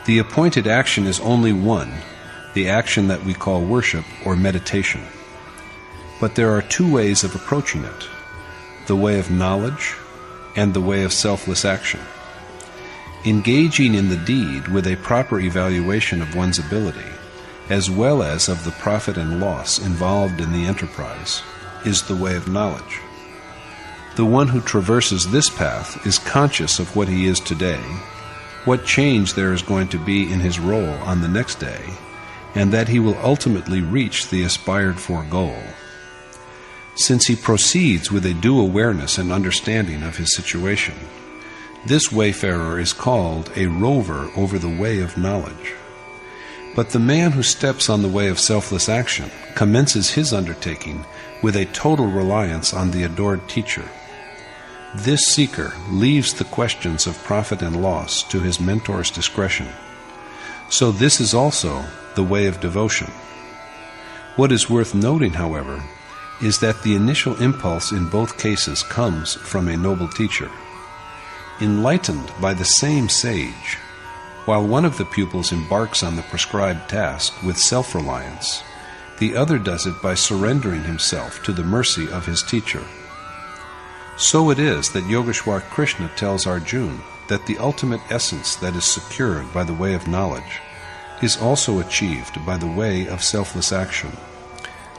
The appointed action is only one, the action that we call worship or meditation. But there are two ways of approaching it, the way of knowledge and the way of selfless action. Engaging in the deed with a proper evaluation of one's ability, as well as of the profit and loss involved in the enterprise, is the way of knowledge. The one who traverses this path is conscious of what he is today, what change there is going to be in his role on the next day, and that he will ultimately reach the aspired for goal. Since he proceeds with a due awareness and understanding of his situation, this wayfarer is called a rover over the way of knowledge. But the man who steps on the way of selfless action commences his undertaking with a total reliance on the adored teacher. This seeker leaves the questions of profit and loss to his mentor's discretion. So this is also the way of devotion. What is worth noting, however, is that the initial impulse in both cases comes from a noble teacher. Enlightened by the same sage, while one of the pupils embarks on the prescribed task with self-reliance, the other does it by surrendering himself to the mercy of his teacher. So it is that Yogeshwar Krishna tells Arjuna that the ultimate essence that is secured by the way of knowledge is also achieved by the way of selfless action.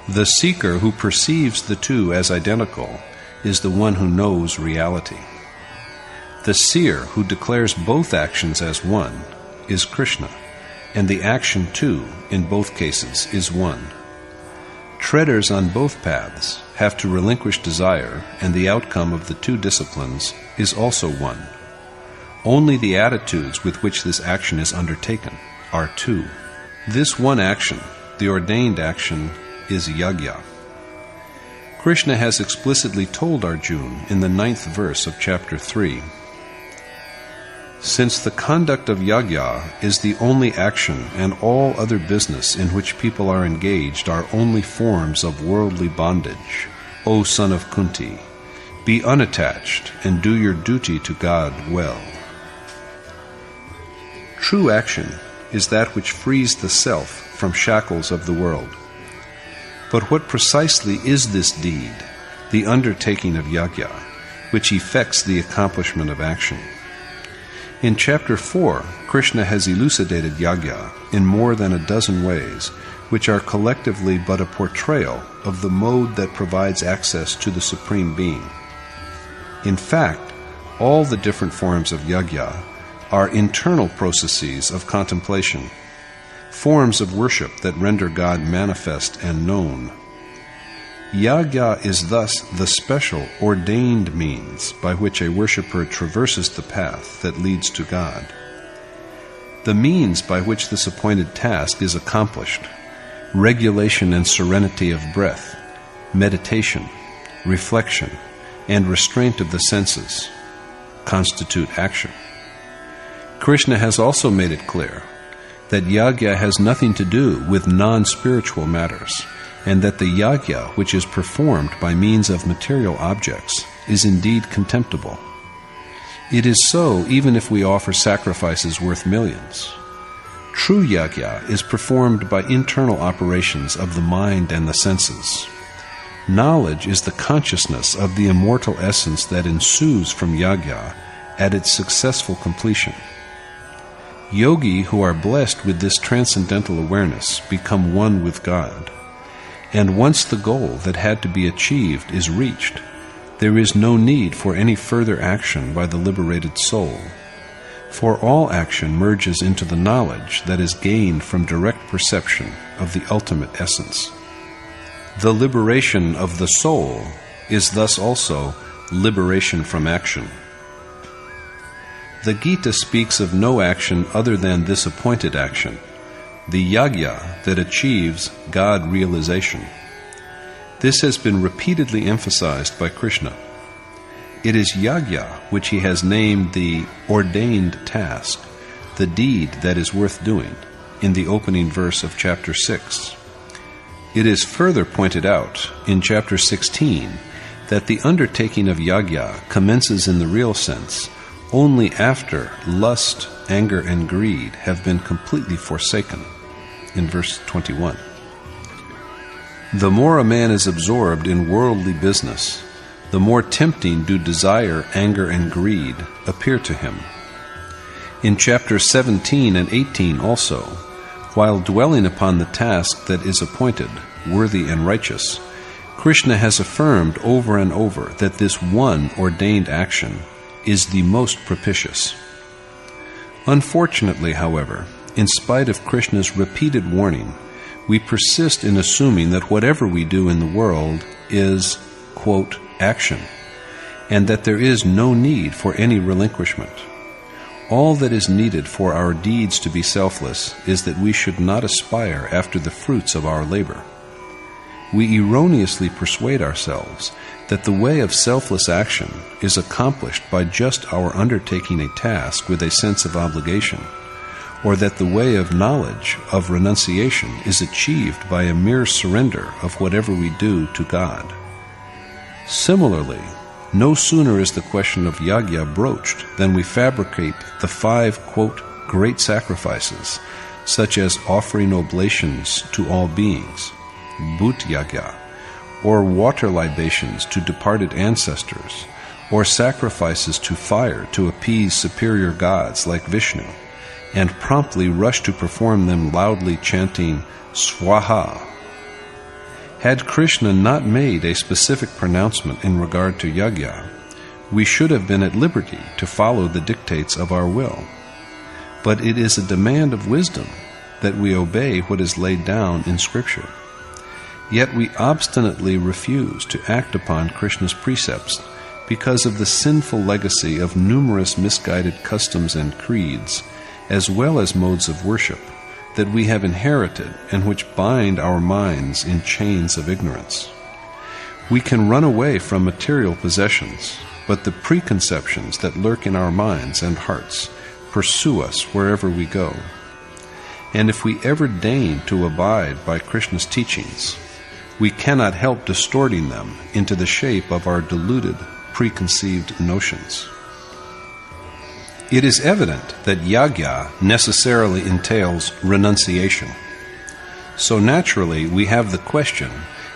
The seeker who perceives the two as identical is the one who knows reality. The seer who declares both actions as one is Krishna, and the action too, in both cases, is one. Treaders on both paths have to relinquish desire, and the outcome of the two disciplines is also one. Only the attitudes with which this action is undertaken are two. This one action, the ordained action, is yajna. Krishna has explicitly told Arjuna in the 9th verse of chapter 3, "Since the conduct of yajna is the only action and all other business in which people are engaged are only forms of worldly bondage, O son of Kunti, be unattached and do your duty to God well." True action is that which frees the self from shackles of the world. But what precisely is this deed, the undertaking of yajna, which effects the accomplishment of action? In chapter 4, Krishna has elucidated yajna in more than a dozen ways, which are collectively but a portrayal of the mode that provides access to the Supreme Being. In fact, all the different forms of yajna are internal processes of contemplation, forms of worship that render God manifest and known. Yajna is thus the special, ordained means by which a worshipper traverses the path that leads to God. The means by which this appointed task is accomplished, regulation and serenity of breath, meditation, reflection, and restraint of the senses, constitute action. Krishna has also made it clear that yajna has nothing to do with non-spiritual matters, and that the yajna which is performed by means of material objects is indeed contemptible. It is so even if we offer sacrifices worth millions. True yajna is performed by internal operations of the mind and the senses. Knowledge is the consciousness of the immortal essence that ensues from yajna at its successful completion. Yogi who are blessed with this transcendental awareness become one with God. And once the goal that had to be achieved is reached, there is no need for any further action by the liberated soul. For all action merges into the knowledge that is gained from direct perception of the ultimate essence. The liberation of the soul is thus also liberation from action. The Gita speaks of no action other than this appointed action, the yagya that achieves God realization. This has been repeatedly emphasized by Krishna. It is yagya which he has named the ordained task, the deed that is worth doing, in the opening verse of chapter 6. It is further pointed out in chapter 16 that the undertaking of yagya commences in the real sense only after lust, anger, and greed have been completely forsaken, in verse 21. The more a man is absorbed in worldly business, the more tempting do desire, anger, and greed appear to him. In chapters 17 and 18 also, while dwelling upon the task that is appointed, worthy and righteous, Krishna has affirmed over and over that this one ordained action is the most propitious. Unfortunately, however, in spite of Krishna's repeated warning, we persist in assuming that whatever we do in the world is, quote, action, and that there is no need for any relinquishment. All that is needed for our deeds to be selfless is that we should not aspire after the fruits of our labor. We erroneously persuade ourselves that the way of selfless action is accomplished by just our undertaking a task with a sense of obligation, or that the way of knowledge, of renunciation, is achieved by a mere surrender of whatever we do to God. Similarly, no sooner is the question of yagya broached than we fabricate the 5, quote, great sacrifices, such as offering oblations to all beings, bhut yagya, or water libations to departed ancestors, or sacrifices to fire to appease superior gods like Vishnu, and promptly rush to perform them loudly chanting Swaha. Had Krishna not made a specific pronouncement in regard to yagya, we should have been at liberty to follow the dictates of our will. But it is a demand of wisdom that we obey what is laid down in Scripture. Yet we obstinately refuse to act upon Krishna's precepts because of the sinful legacy of numerous misguided customs and creeds, as well as modes of worship, that we have inherited and which bind our minds in chains of ignorance. We can run away from material possessions, but the preconceptions that lurk in our minds and hearts pursue us wherever we go. And if we ever deign to abide by Krishna's teachings, we cannot help distorting them into the shape of our deluded, preconceived notions. It is evident that yagya necessarily entails renunciation. So naturally, we have the question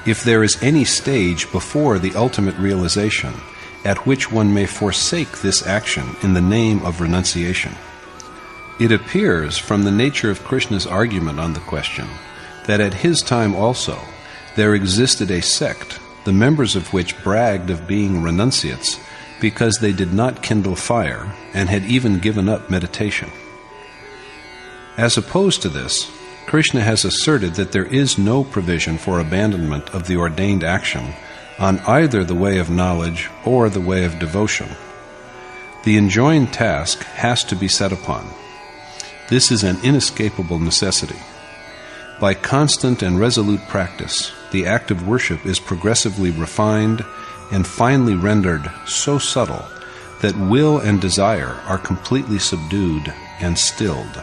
if there is any stage before the ultimate realization at which one may forsake this action in the name of renunciation. It appears from the nature of Krishna's argument on the question that at his time also there existed a sect, the members of which bragged of being renunciates because they did not kindle fire and had even given up meditation. As opposed to this, Krishna has asserted that there is no provision for abandonment of the ordained action on either the way of knowledge or the way of devotion. The enjoined task has to be set upon. This is an inescapable necessity. By constant and resolute practice, the act of worship is progressively refined and finally rendered so subtle that will and desire are completely subdued and stilled.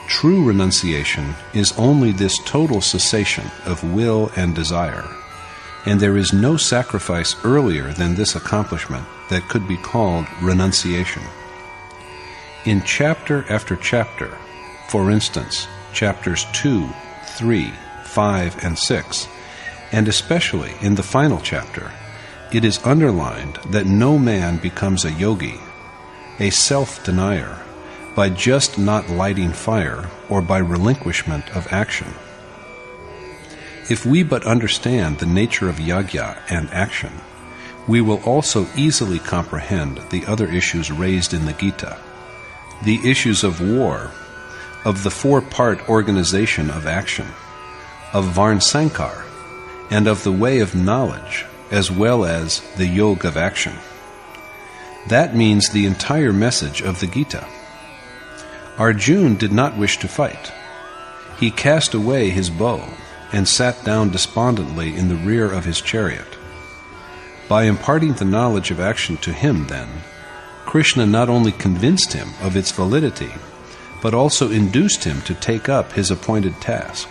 True renunciation is only this total cessation of will and desire, and there is no sacrifice earlier than this accomplishment that could be called renunciation. In chapter after chapter, for instance, chapters 2, 3, 5, and 6, and especially in the final chapter, it is underlined that no man becomes a yogi, a self-denier, by just not lighting fire or by relinquishment of action. If we but understand the nature of yagya and action, we will also easily comprehend the other issues raised in the Gita, the issues of war, of the 4-part organization of action, of Varnsankar, and of the way of knowledge, as well as the yoga of action. That means the entire message of the Gita. Arjuna did not wish to fight. He cast away his bow and sat down despondently in the rear of his chariot. By imparting the knowledge of action to him, then, Krishna not only convinced him of its validity, but also induced him to take up his appointed task.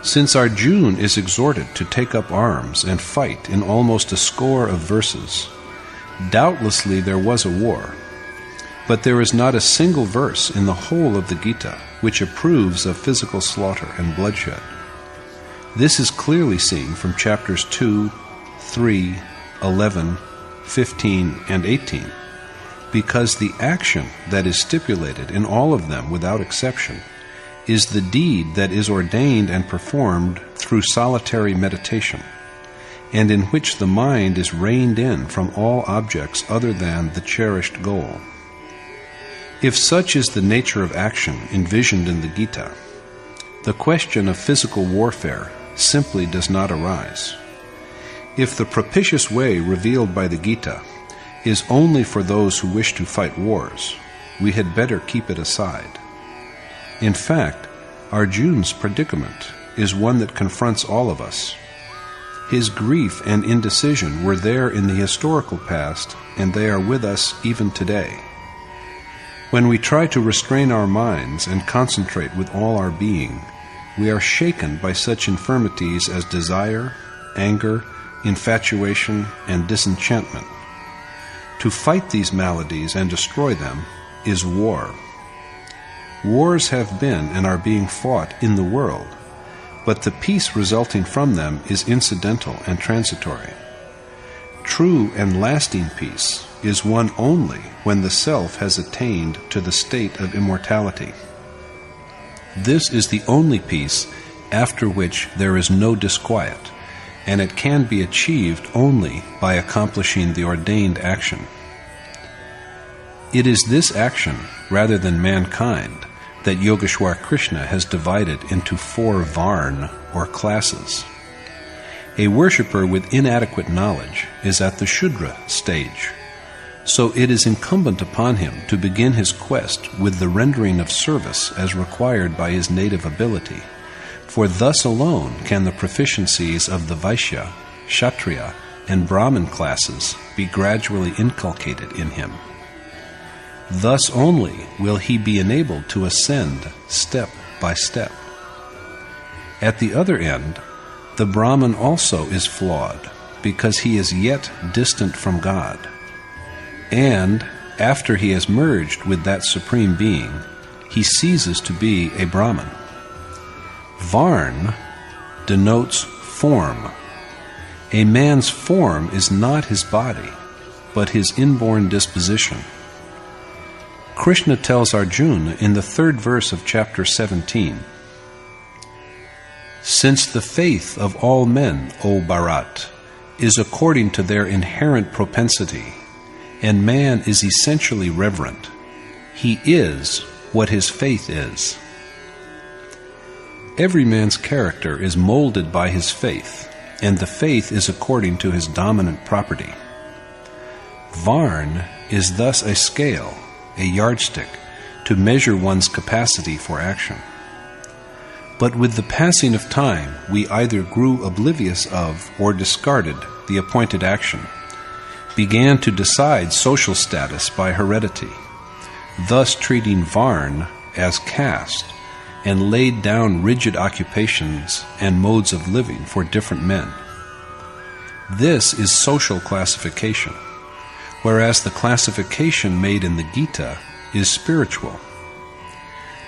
Since Arjuna is exhorted to take up arms and fight in almost a score of verses, doubtlessly there was a war, but there is not a single verse in the whole of the Gita which approves of physical slaughter and bloodshed. This is clearly seen from chapters 2, 3, 11, 15, and 18, because the action that is stipulated in all of them without exception is the deed that is ordained and performed through solitary meditation, and in which the mind is reined in from all objects other than the cherished goal. If such is the nature of action envisioned in the Gita, the question of physical warfare simply does not arise. If the propitious way revealed by the Gita is only for those who wish to fight wars, we had better keep it aside. In fact, Arjuna's predicament is one that confronts all of us. His grief and indecision were there in the historical past, and they are with us even today. When we try to restrain our minds and concentrate with all our being, we are shaken by such infirmities as desire, anger, infatuation, and disenchantment. To fight these maladies and destroy them is war. Wars have been and are being fought in the world, but the peace resulting from them is incidental and transitory. True and lasting peace is won only when the self has attained to the state of immortality. This is the only peace after which there is no disquiet, and it can be achieved only by accomplishing the ordained action. It is this action, rather than mankind, that Yogeshwar Krishna has divided into 4 varn, or classes. A worshipper with inadequate knowledge is at the Shudra stage, so it is incumbent upon him to begin his quest with the rendering of service as required by his native ability, for thus alone can the proficiencies of the Vaishya, Kshatriya, and Brahmin classes be gradually inculcated in him. Thus only will he be enabled to ascend step by step. At the other end, the Brahmin also is flawed, because he is yet distant from God. And, after he has merged with that Supreme Being, he ceases to be a Brahmin. Varn denotes form. A man's form is not his body, but his inborn disposition. Krishna tells Arjuna in the 3rd verse of chapter 17, "Since the faith of all men, O Bharat, is according to their inherent propensity, and man is essentially reverent, he is what his faith is." Every man's character is molded by his faith, and the faith is according to his dominant property. Varn is thus a scale, a yardstick, to measure one's capacity for action. But with the passing of time, we either grew oblivious of or discarded the appointed action, began to decide social status by heredity, thus treating Varn as caste, and laid down rigid occupations and modes of living for different men. This is social classification, whereas the classification made in the Gita is spiritual.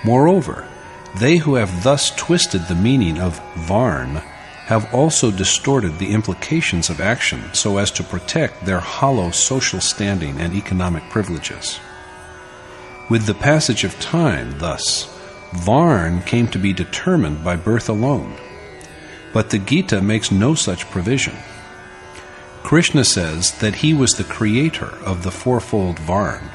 Moreover, they who have thus twisted the meaning of Varn have also distorted the implications of action so as to protect their hollow social standing and economic privileges. With the passage of time, thus, Varn came to be determined by birth alone, but the Gita makes no such provision. Krishna says that he was the creator of the 4-fold Varn.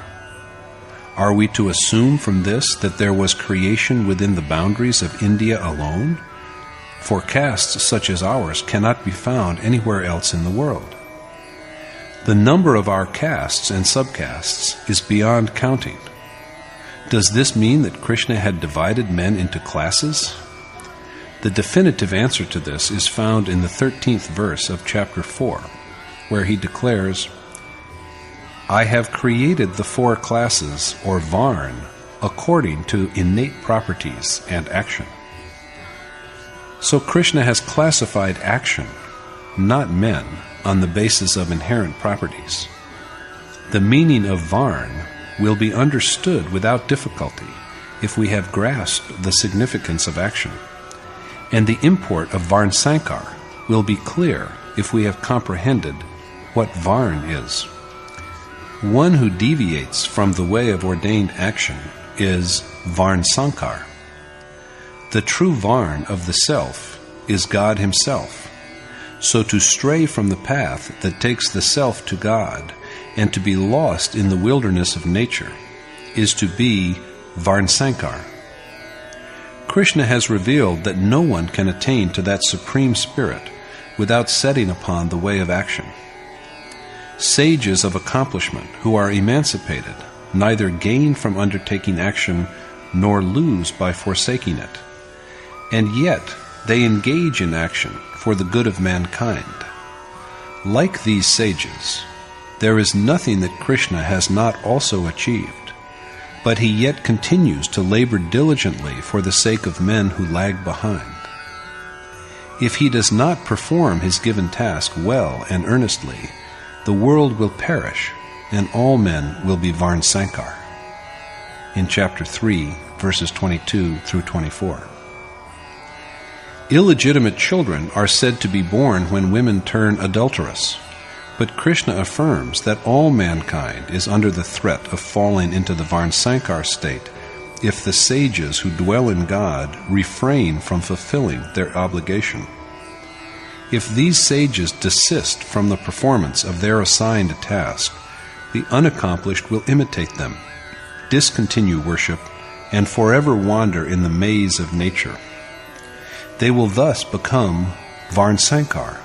Are we to assume from this that there was creation within the boundaries of India alone? For castes such as ours cannot be found anywhere else in the world. The number of our castes and subcastes is beyond counting. Does this mean that Krishna had divided men into classes? The definitive answer to this is found in the 13th verse of chapter 4, where he declares, I have created the 4 classes, or varn, according to innate properties and action. So Krishna has classified action, not men, on the basis of inherent properties. The meaning of varn will be understood without difficulty if we have grasped the significance of action, and the import of varn sankar will be clear if we have comprehended what varn is. One who deviates from the way of ordained action is varn sankar. The true varn of the self is God himself. So to stray from the path that takes the self to God and to be lost in the wilderness of nature is to be varnsankar. Krishna has revealed that no one can attain to that supreme spirit without setting upon the way of action. Sages of accomplishment who are emancipated neither gain from undertaking action nor lose by forsaking it, and yet they engage in action for the good of mankind. Like these sages, there is nothing that Krishna has not also achieved, but he yet continues to labor diligently for the sake of men who lag behind. If he does not perform his given task well and earnestly, the world will perish, and all men will be varnsankar. In chapter 3, verses 22 through 24. Illegitimate children are said to be born when women turn adulterous, but Krishna affirms that all mankind is under the threat of falling into the varnsankar state if the sages who dwell in God refrain from fulfilling their obligation. If these sages desist from the performance of their assigned task, the unaccomplished will imitate them, discontinue worship, and forever wander in the maze of nature. They will thus become varnsankar,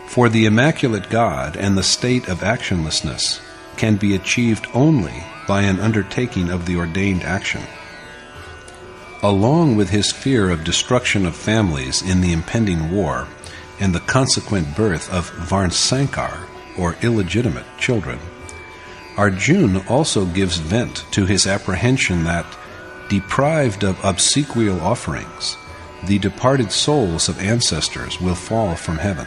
for the immaculate God and the state of actionlessness can be achieved only by an undertaking of the ordained action. Along with his fear of destruction of families in the impending war and the consequent birth of varnsankar, or illegitimate children, Arjuna also gives vent to his apprehension that, deprived of obsequial offerings, the departed souls of ancestors will fall from heaven.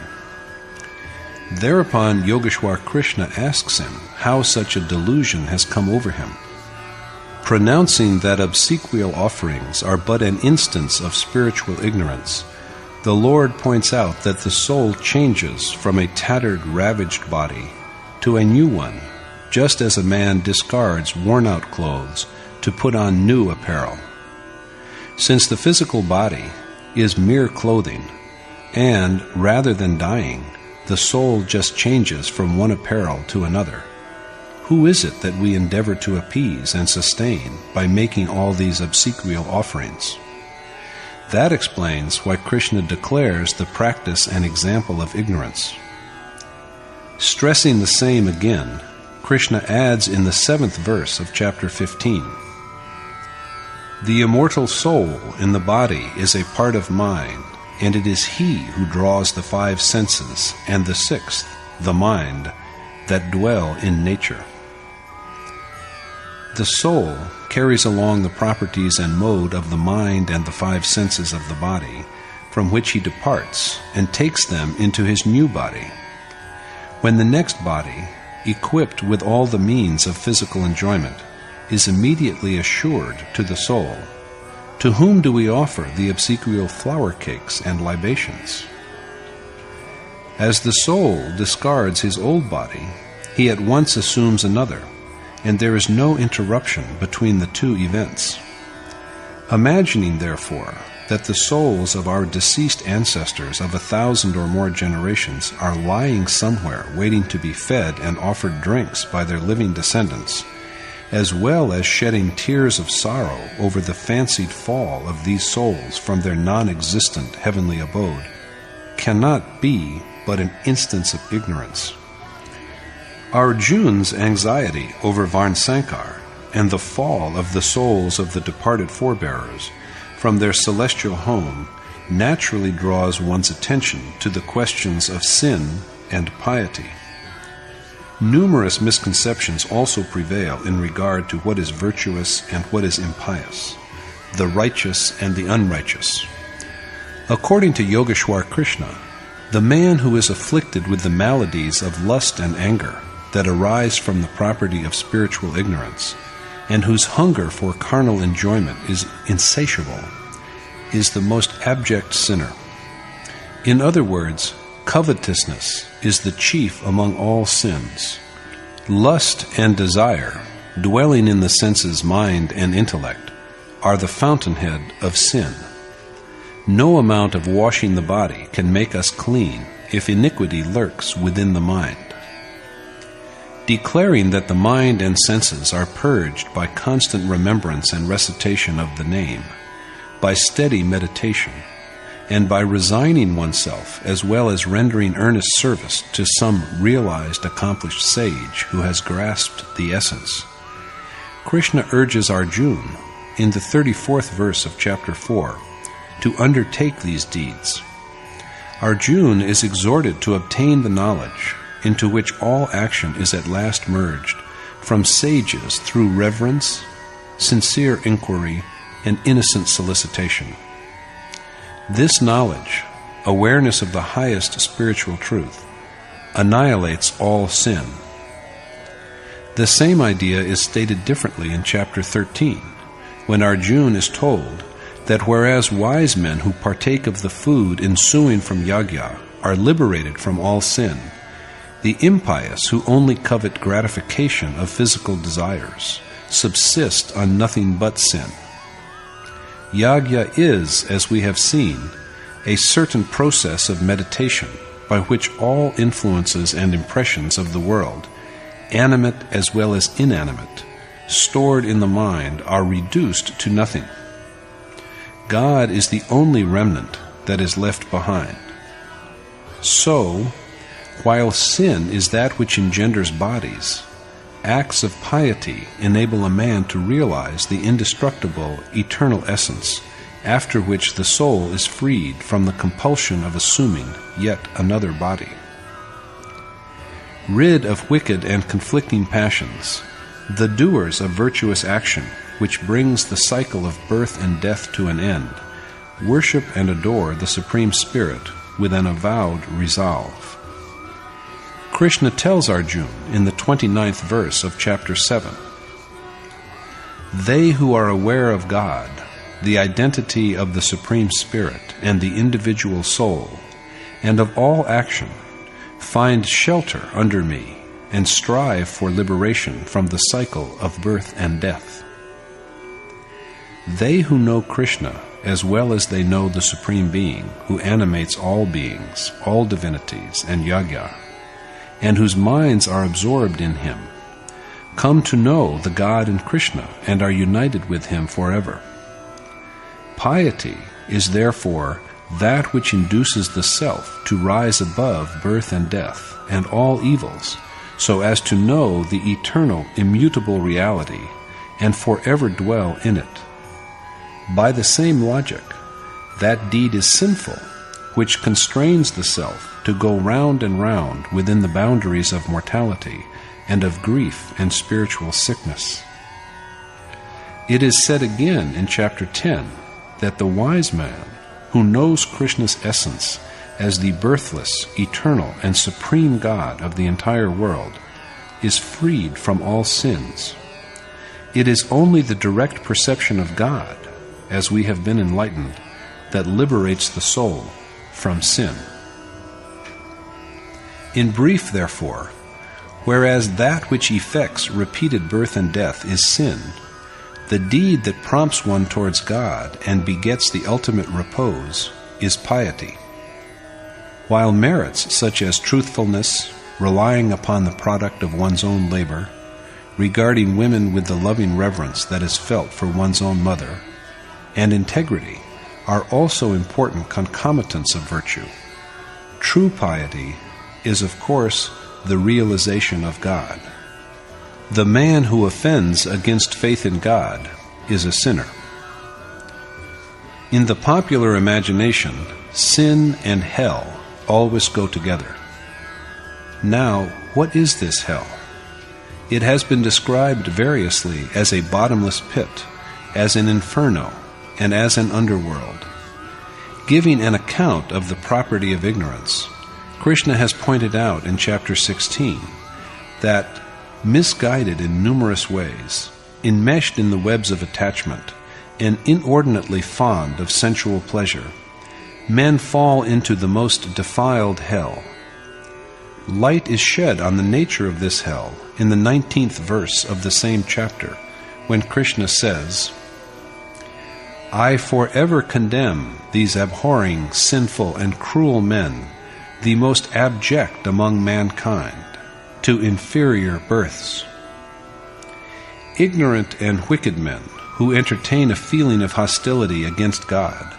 Thereupon Yogeshwar Krishna asks him how such a delusion has come over him. Pronouncing that obsequial offerings are but an instance of spiritual ignorance, the Lord points out that the soul changes from a tattered, ravaged body to a new one, just as a man discards worn-out clothes to put on new apparel. Since the physical body is mere clothing, and, rather than dying, the soul just changes from one apparel to another, who is it that we endeavor to appease and sustain by making all these obsequial offerings? That explains why Krishna declares the practice an example of ignorance. Stressing the same again, Krishna adds in the 7th verse of chapter 15, The immortal soul in the body is a part of mine, and it is he who draws the 5 senses and the 6th, the mind, that dwell in nature. The soul carries along the properties and mode of the mind and the 5 senses of the body, from which he departs and takes them into his new body. When the next body, equipped with all the means of physical enjoyment, is immediately assured to the soul, to whom do we offer the obsequial flower cakes and libations? As the soul discards his old body, he at once assumes another, and there is no interruption between the 2 events. Imagining, therefore, that the souls of our deceased ancestors of 1,000 or more generations are lying somewhere waiting to be fed and offered drinks by their living descendants, as well as shedding tears of sorrow over the fancied fall of these souls from their non-existent heavenly abode, cannot be but an instance of ignorance. Arjuna's anxiety over Varnsankar and the fall of the souls of the departed forebearers from their celestial home naturally draws one's attention to the questions of sin and piety. Numerous misconceptions also prevail in regard to what is virtuous and what is impious, the righteous and the unrighteous. According to Yogeshwar Krishna, the man who is afflicted with the maladies of lust and anger that arise from the property of spiritual ignorance, and whose hunger for carnal enjoyment is insatiable, is the most abject sinner. In other words, covetousness is the chief among all sins. Lust and desire, dwelling in the senses, mind, and intellect, are the fountainhead of sin. No amount of washing the body can make us clean if iniquity lurks within the mind. Declaring that the mind and senses are purged by constant remembrance and recitation of the name, by steady meditation, and by resigning oneself as well as rendering earnest service to some realized accomplished sage who has grasped the essence, Krishna urges Arjuna in the 34th verse of chapter 4 to undertake these deeds. Arjuna is exhorted to obtain the knowledge into which all action is at last merged from sages through reverence, sincere inquiry, and innocent solicitation. This knowledge, awareness of the highest spiritual truth, annihilates all sin. The same idea is stated differently in chapter 13, when Arjuna is told that whereas wise men who partake of the food ensuing from yajna are liberated from all sin, the impious who only covet gratification of physical desires subsist on nothing but sin. Yajna is, as we have seen, a certain process of meditation by which all influences and impressions of the world, animate as well as inanimate, stored in the mind, are reduced to nothing. God is the only remnant that is left behind. So, while sin is that which engenders bodies, acts of piety enable a man to realize the indestructible, eternal essence, after which the soul is freed from the compulsion of assuming yet another body. Rid of wicked and conflicting passions, the doers of virtuous action, which brings the cycle of birth and death to an end, worship and adore the Supreme Spirit with an avowed resolve. Krishna tells Arjuna in the 29th verse of chapter 7, "They who are aware of God, the identity of the Supreme Spirit and the individual soul, and of all action, find shelter under me and strive for liberation from the cycle of birth and death." They who know Krishna as well as they know the Supreme Being who animates all beings, all divinities, and yajna, and whose minds are absorbed in him, come to know the God in Krishna and are united with him forever. Piety is therefore that which induces the self to rise above birth and death and all evils, so as to know the eternal, immutable reality and forever dwell in it. By the same logic, that deed is sinful which constrains the self to go round and round within the boundaries of mortality and of grief and spiritual sickness. It is said again in chapter 10 that the wise man, who knows Krishna's essence as the birthless, eternal, and supreme God of the entire world, is freed from all sins. It is only the direct perception of God, as we have been enlightened, that liberates the soul from sin. In brief, therefore, whereas that which effects repeated birth and death is sin, the deed that prompts one towards God and begets the ultimate repose is piety. While merits such as truthfulness, relying upon the product of one's own labor, regarding women with the loving reverence that is felt for one's own mother, and integrity are also important concomitants of virtue, true piety is, of course, the realization of God. The man who offends against faith in God is a sinner. In the popular imagination, sin and hell always go together. Now, what is this hell? It has been described variously as a bottomless pit, as an inferno, and as an underworld. Giving an account of the property of ignorance, Krishna has pointed out in chapter 16 that, misguided in numerous ways, enmeshed in the webs of attachment, and inordinately fond of sensual pleasure, men fall into the most defiled hell. Light is shed on the nature of this hell in the 19th verse of the same chapter, when Krishna says, "I forever condemn these abhorring, sinful, and cruel men, the most abject among mankind, to inferior births." Ignorant and wicked men who entertain a feeling of hostility against God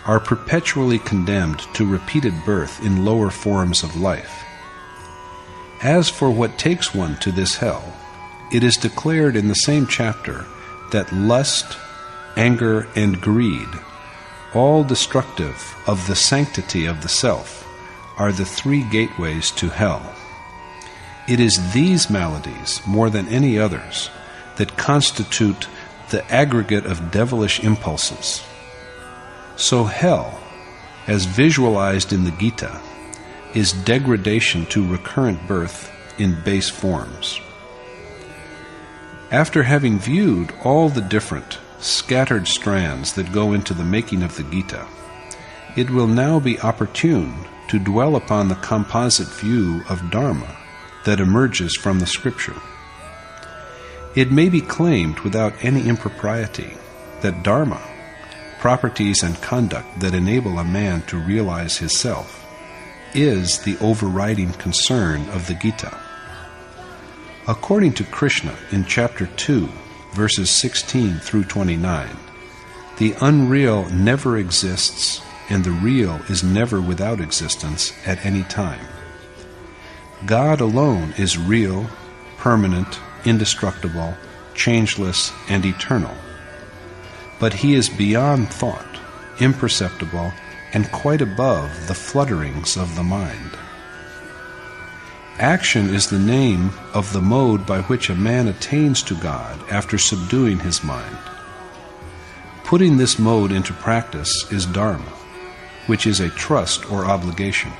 are perpetually condemned to repeated birth in lower forms of life. As for what takes one to this hell, it is declared in the same chapter that lust, anger, and greed, all destructive of the sanctity of the self, are the three gateways to hell. It is these maladies, more than any others, that constitute the aggregate of devilish impulses. So hell, as visualized in the Gita, is degradation to recurrent birth in base forms. After having viewed all the different, scattered strands that go into the making of the Gita, it will now be opportune to dwell upon the composite view of Dharma that emerges from the scripture. It may be claimed without any impropriety that Dharma, properties and conduct that enable a man to realize his self, is the overriding concern of the Gita. According to Krishna in chapter 2, verses 16 through 29, the unreal never exists and the real is never without existence at any time. God alone is real, permanent, indestructible, changeless, and eternal. But he is beyond thought, imperceptible, and quite above the flutterings of the mind. Action is the name of the mode by which a man attains to God after subduing his mind. Putting this mode into practice is Dharma, which is a trust or obligation.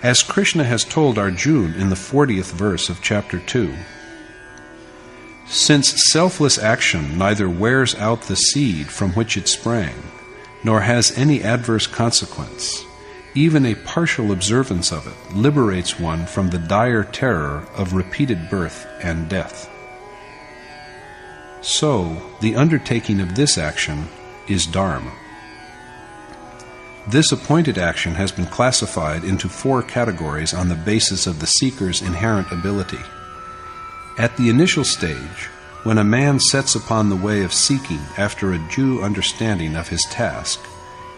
As Krishna has told Arjuna in the 40th verse of chapter 2, "Since selfless action neither wears out the seed from which it sprang, nor has any adverse consequence, even a partial observance of it liberates one from the dire terror of repeated birth and death." So, the undertaking of this action is Dharma. This appointed action has been classified into 4 categories on the basis of the seeker's inherent ability. At the initial stage, when a man sets upon the way of seeking after a due understanding of his task,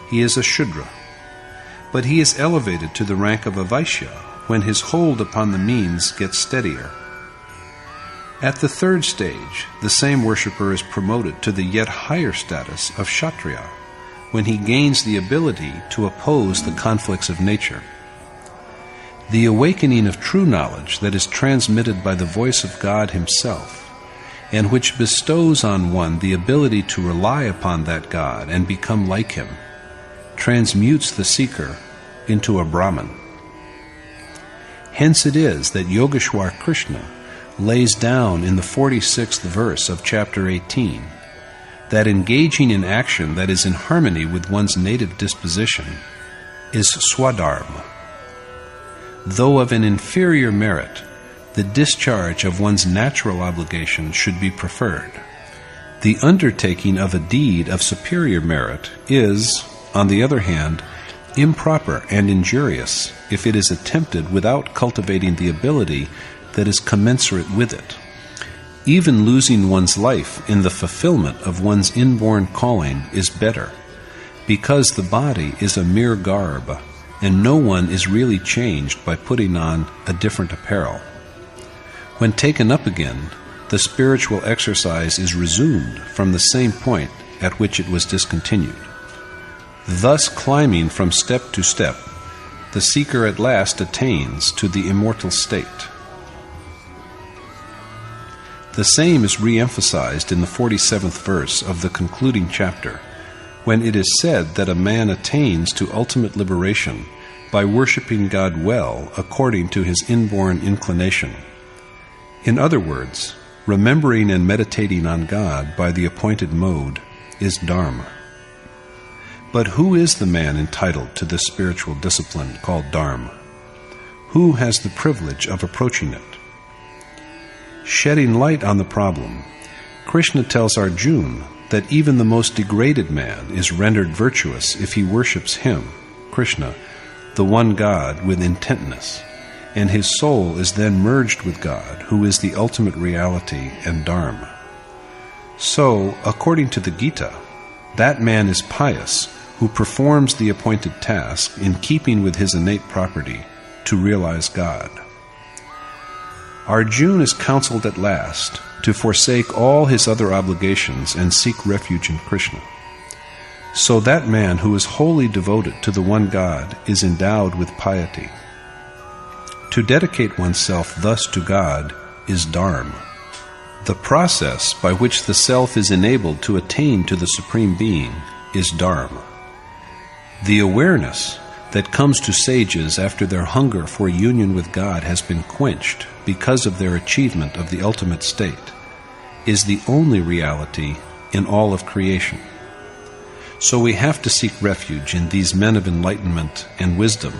he is a Shudra. But he is elevated to the rank of a Vaishya when his hold upon the means gets steadier. At the 3rd stage, the same worshipper is promoted to the yet higher status of Kshatriya, when he gains the ability to oppose the conflicts of nature. The awakening of true knowledge that is transmitted by the voice of God himself, and which bestows on one the ability to rely upon that God and become like him, transmutes the seeker into a Brahman. Hence it is that Yogeshwar Krishna lays down in the 46th verse of chapter 18 that engaging in action that is in harmony with one's native disposition is swadharma. Though of an inferior merit, the discharge of one's natural obligation should be preferred. The undertaking of a deed of superior merit is, on the other hand, improper and injurious if it is attempted without cultivating the ability that is commensurate with it. Even losing one's life in the fulfillment of one's inborn calling is better, because the body is a mere garb, and no one is really changed by putting on a different apparel. When taken up again, the spiritual exercise is resumed from the same point at which it was discontinued. Thus climbing from step to step, the seeker at last attains to the immortal state. The same is re-emphasized in the 47th verse of the concluding chapter, when it is said that a man attains to ultimate liberation by worshipping God well according to his inborn inclination. In other words, remembering and meditating on God by the appointed mode is Dharma. But who is the man entitled to this spiritual discipline called Dharma? Who has the privilege of approaching it? Shedding light on the problem, Krishna tells Arjuna that even the most degraded man is rendered virtuous if he worships him, Krishna, the one God, with intentness, and his soul is then merged with God, who is the ultimate reality and Dharma. So, according to the Gita, that man is pious who performs the appointed task in keeping with his innate property to realize God. Arjuna is counseled at last to forsake all his other obligations and seek refuge in Krishna. So that man who is wholly devoted to the one God is endowed with piety. To dedicate oneself thus to God is Dharma. The process by which the self is enabled to attain to the Supreme Being is Dharma. The awareness that comes to sages after their hunger for union with God has been quenched because of their achievement of the ultimate state is the only reality in all of creation. So we have to seek refuge in these men of enlightenment and wisdom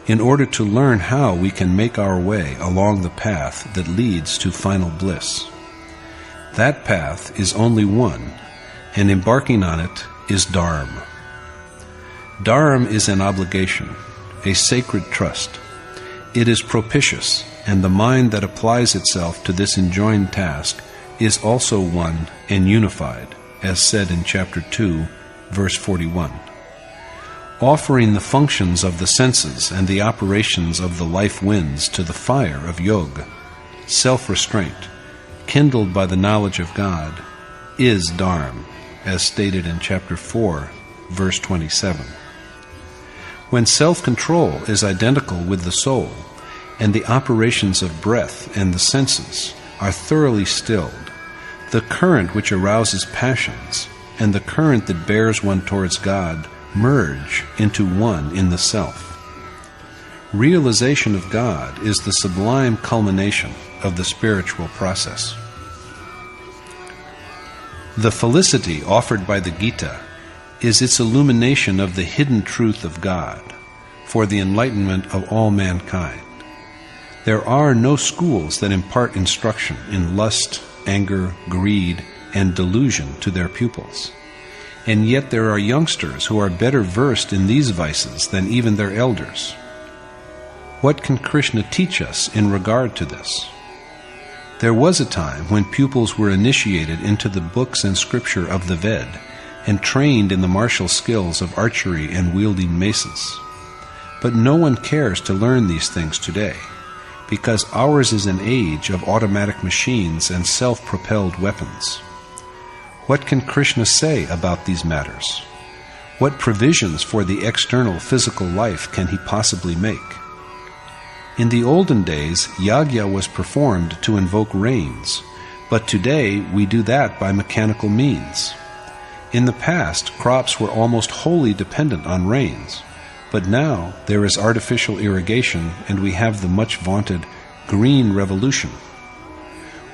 in order to learn how we can make our way along the path that leads to final bliss. That path is only one, and embarking on it is Dharma. Dharma is an obligation, a sacred trust. It is propitious, and the mind that applies itself to this enjoined task is also one and unified, as said in chapter 2, verse 41. Offering the functions of the senses and the operations of the life winds to the fire of yoga, self-restraint, kindled by the knowledge of God, is Dharma, as stated in chapter 4, verse 27. When self-control is identical with the soul, and the operations of breath and the senses are thoroughly stilled, the current which arouses passions and the current that bears one towards God merge into one in the self. Realization of God is the sublime culmination of the spiritual process. The felicity offered by the Gita is its illumination of the hidden truth of God for the enlightenment of all mankind. There are no schools that impart instruction in lust, anger, greed, and delusion to their pupils. And yet there are youngsters who are better versed in these vices than even their elders. What can Krishna teach us in regard to this? There was a time when pupils were initiated into the books and scripture of the Ved and trained in the martial skills of archery and wielding maces. But no one cares to learn these things today, because ours is an age of automatic machines and self-propelled weapons. What can Krishna say about these matters? What provisions for the external physical life can he possibly make? In the olden days, yagya was performed to invoke rains, but today we do that by mechanical means. In the past, crops were almost wholly dependent on rains, but now there is artificial irrigation and we have the much vaunted green revolution.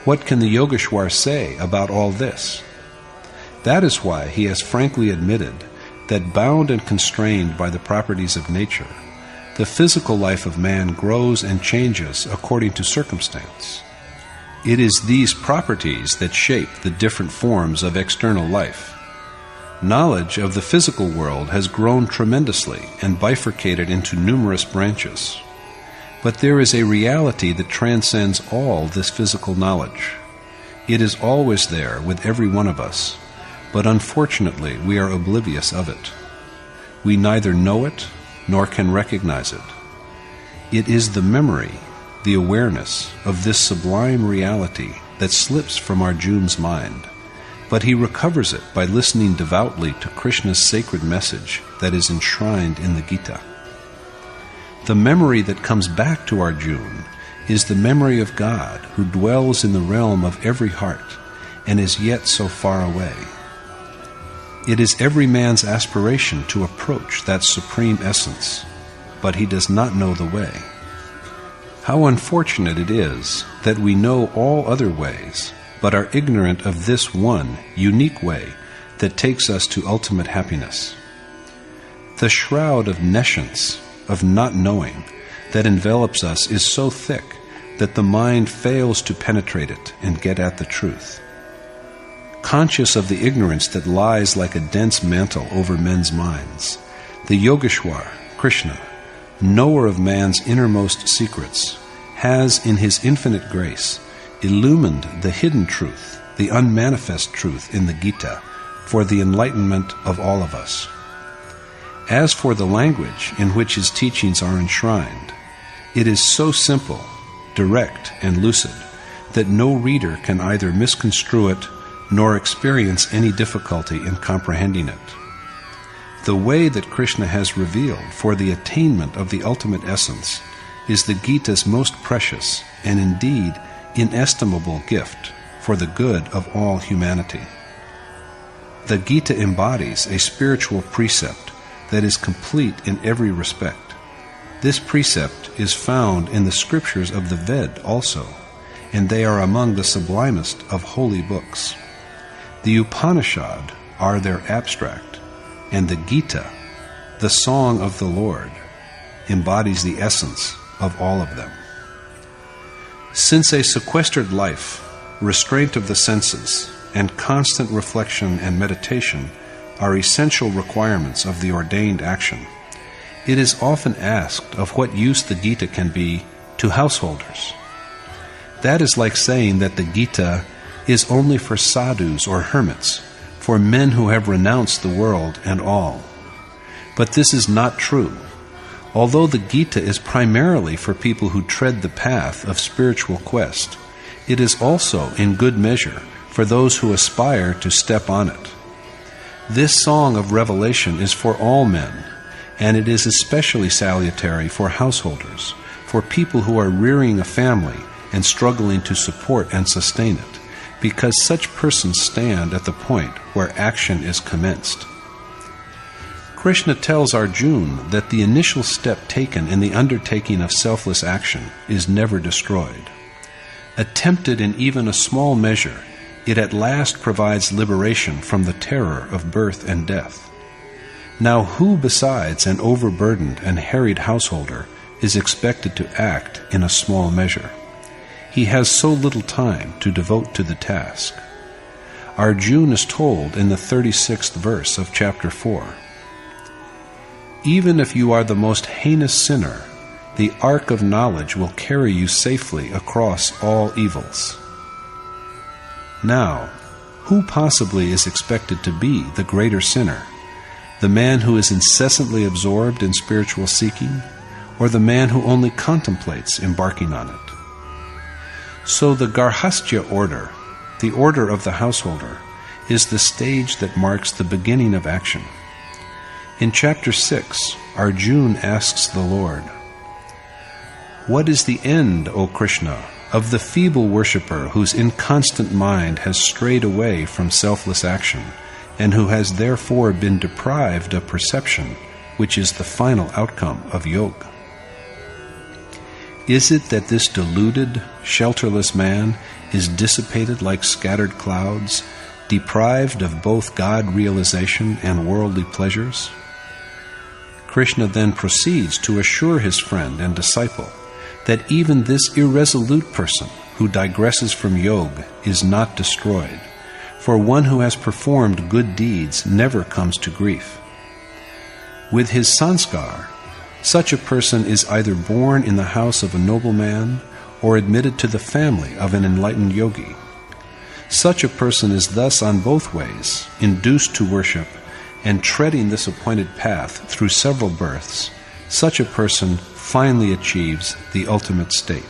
What can the Yogeshwar say about all this? That is why he has frankly admitted that bound and constrained by the properties of nature, the physical life of man grows and changes according to circumstance. It is these properties that shape the different forms of external life. Knowledge of the physical world has grown tremendously and bifurcated into numerous branches. But there is a reality that transcends all this physical knowledge. It is always there with every one of us, but unfortunately we are oblivious of it. We neither know it nor can recognize it. It is the memory, the awareness of this sublime reality that slips from Arjuna's mind, but he recovers it by listening devoutly to Krishna's sacred message that is enshrined in the Gita. The memory that comes back to Arjuna is the memory of God who dwells in the realm of every heart and is yet so far away. It is every man's aspiration to approach that supreme essence, but he does not know the way. How unfortunate it is that we know all other ways, but are ignorant of this one unique way that takes us to ultimate happiness. The shroud of nescience, of not knowing, that envelops us is so thick that the mind fails to penetrate it and get at the truth. Conscious of the ignorance that lies like a dense mantle over men's minds, the Yogeshwar, Krishna, knower of man's innermost secrets, has in his infinite grace illumined the hidden truth, the unmanifest truth in the Gita, for the enlightenment of all of us. As for the language in which his teachings are enshrined, it is so simple, direct, and lucid that no reader can either misconstrue it nor experience any difficulty in comprehending it. The way that Krishna has revealed for the attainment of the ultimate essence is the Gita's most precious and indeed inestimable gift for the good of all humanity. The Gita embodies a spiritual precept that is complete in every respect. This precept is found in the scriptures of the Ved also, and they are among the sublimest of holy books. The Upanishad are their abstract, and the Gita, the song of the Lord, embodies the essence of all of them. Since a sequestered life, restraint of the senses, and constant reflection and meditation are essential requirements of the ordained action, it is often asked of what use the Gita can be to householders. That is like saying that the Gita is only for sadhus or hermits, for men who have renounced the world and all. But this is not true. Although the Gita is primarily for people who tread the path of spiritual quest, it is also in good measure for those who aspire to step on it. This song of revelation is for all men, and it is especially salutary for householders, for people who are rearing a family and struggling to support and sustain it, because such persons stand at the point where action is commenced. Krishna tells Arjuna that the initial step taken in the undertaking of selfless action is never destroyed. Attempted in even a small measure, it at last provides liberation from the terror of birth and death. Now who besides an overburdened and harried householder is expected to act in a small measure? He has so little time to devote to the task. Arjuna is told in the 36th verse of chapter 4, "Even if you are the most heinous sinner, the ark of knowledge will carry you safely across all evils." Now, who possibly is expected to be the greater sinner? The man who is incessantly absorbed in spiritual seeking, or the man who only contemplates embarking on it? So the Garhastya order, the order of the householder, is the stage that marks the beginning of action. In chapter 6, Arjuna asks the Lord, "What is the end, O Krishna, of the feeble worshipper whose inconstant mind has strayed away from selfless action, and who has therefore been deprived of perception, which is the final outcome of yoga? Is it that this deluded, shelterless man is dissipated like scattered clouds, deprived of both God realization and worldly pleasures?" Krishna then proceeds to assure his friend and disciple that even this irresolute person who digresses from yoga is not destroyed, for one who has performed good deeds never comes to grief. With his sanskar, such a person is either born in the house of a noble man or admitted to the family of an enlightened yogi. Such a person is thus on both ways induced to worship, and treading this appointed path through several births, such a person finally achieves the ultimate state.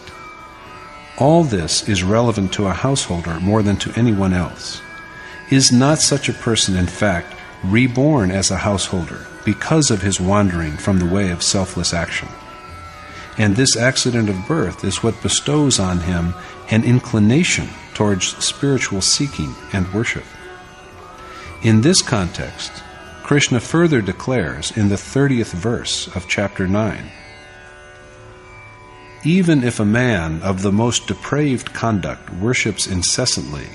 All this is relevant to a householder more than to anyone else. Is not such a person, in fact, reborn as a householder because of his wandering from the way of selfless action? And this accident of birth is what bestows on him an inclination towards spiritual seeking and worship. In this context, Krishna further declares in the 30th verse of chapter 9, "Even if a man of the most depraved conduct worships incessantly,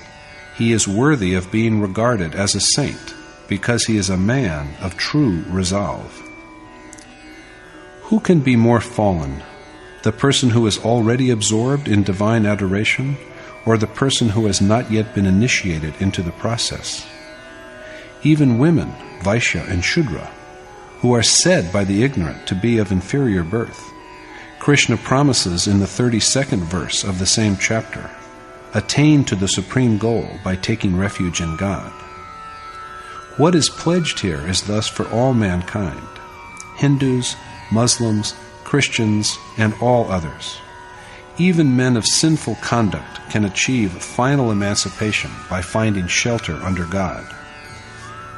he is worthy of being regarded as a saint, because he is a man of true resolve." Who can be more fallen, the person who is already absorbed in divine adoration, or the person who has not yet been initiated into the process? Even women, Vaishya and Shudra, who are said by the ignorant to be of inferior birth, Krishna promises in the 32nd verse of the same chapter, attain to the supreme goal by taking refuge in God. What is pledged here is thus for all mankind, Hindus, Muslims, Christians, and all others. Even men of sinful conduct can achieve final emancipation by finding shelter under God.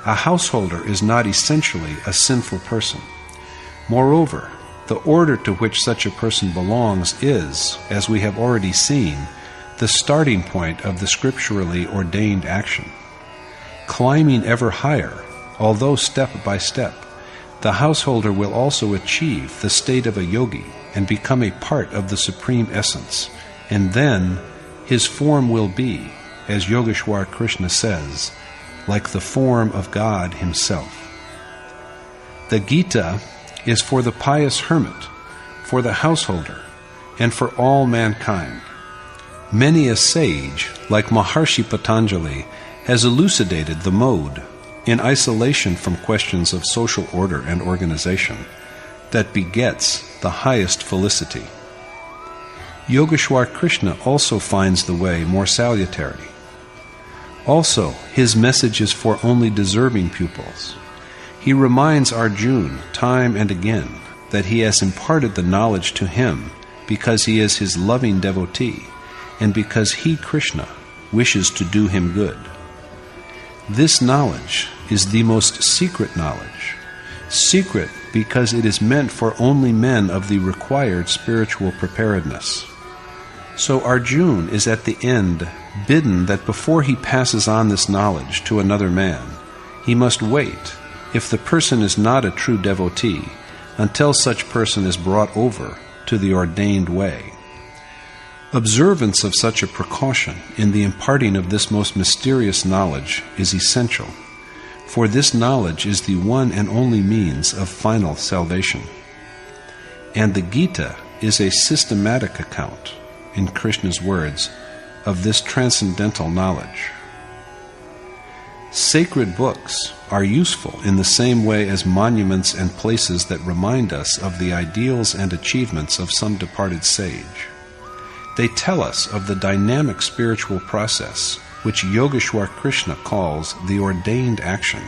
A householder is not essentially a sinful person. Moreover, the order to which such a person belongs is, as we have already seen, the starting point of the scripturally ordained action. Climbing ever higher, although step by step, the householder will also achieve the state of a yogi and become a part of the supreme essence, and then his form will be, as Yogeshwar Krishna says, like the form of God himself. The Gita is for the pious hermit, for the householder, and for all mankind. Many a sage, like Maharshi Patanjali, has elucidated the mode, in isolation from questions of social order and organization, that begets the highest felicity. Yogeshwar Krishna also finds the way more salutary. Also, his message is for only deserving pupils. He reminds Arjuna time and again that he has imparted the knowledge to him because he is his loving devotee and because he, Krishna, wishes to do him good. This knowledge is the most secret knowledge, secret because it is meant for only men of the required spiritual preparedness. So Arjuna is at the end bidden that before he passes on this knowledge to another man, he must wait, if the person is not a true devotee, until such person is brought over to the ordained way. Observance of such a precaution in the imparting of this most mysterious knowledge is essential, for this knowledge is the one and only means of final salvation. And the Gita is a systematic account, in Krishna's words, of this transcendental knowledge. Sacred books are useful in the same way as monuments and places that remind us of the ideals and achievements of some departed sage. They tell us of the dynamic spiritual process which Yogeshwar Krishna calls the ordained action,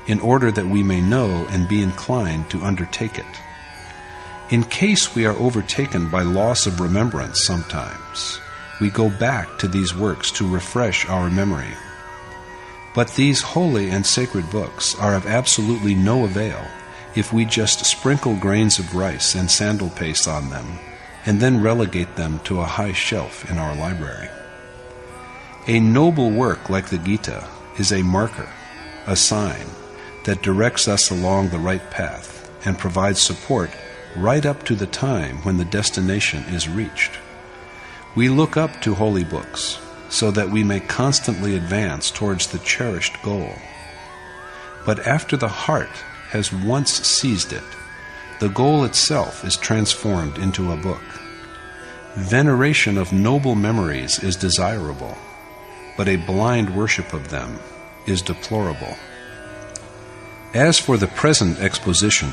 in order that we may know and be inclined to undertake it. In case we are overtaken by loss of remembrance sometimes, we go back to these works to refresh our memory. But these holy and sacred books are of absolutely no avail if we just sprinkle grains of rice and sandal paste on them and then relegate them to a high shelf in our library. A noble work like the Gita is a marker, a sign, that directs us along the right path and provides support right up to the time when the destination is reached. We look up to holy books so that we may constantly advance towards the cherished goal. But after the heart has once seized it, the goal itself is transformed into a book. Veneration of noble memories is desirable, but a blind worship of them is deplorable. As for the present exposition,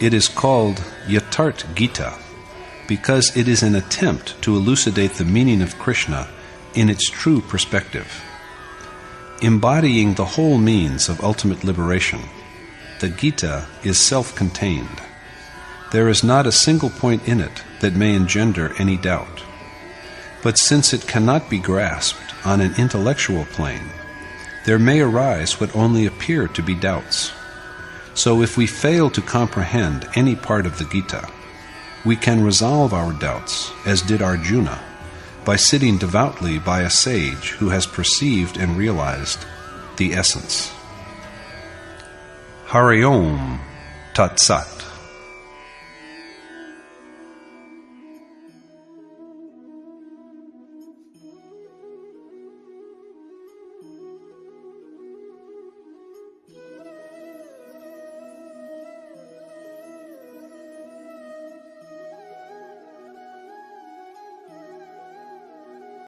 it is called Yatharth Gita because it is an attempt to elucidate the meaning of Krishna in its true perspective. Embodying the whole means of ultimate liberation, the Gita is self-contained. there is not a single point in it that may engender any doubt. But since it cannot be grasped on an intellectual plane, there may arise what only appear to be doubts. So if we fail to comprehend any part of the Gita, we can resolve our doubts, as did Arjuna, by sitting devoutly by a sage who has perceived and realized the essence. Hari Om Tat Sat.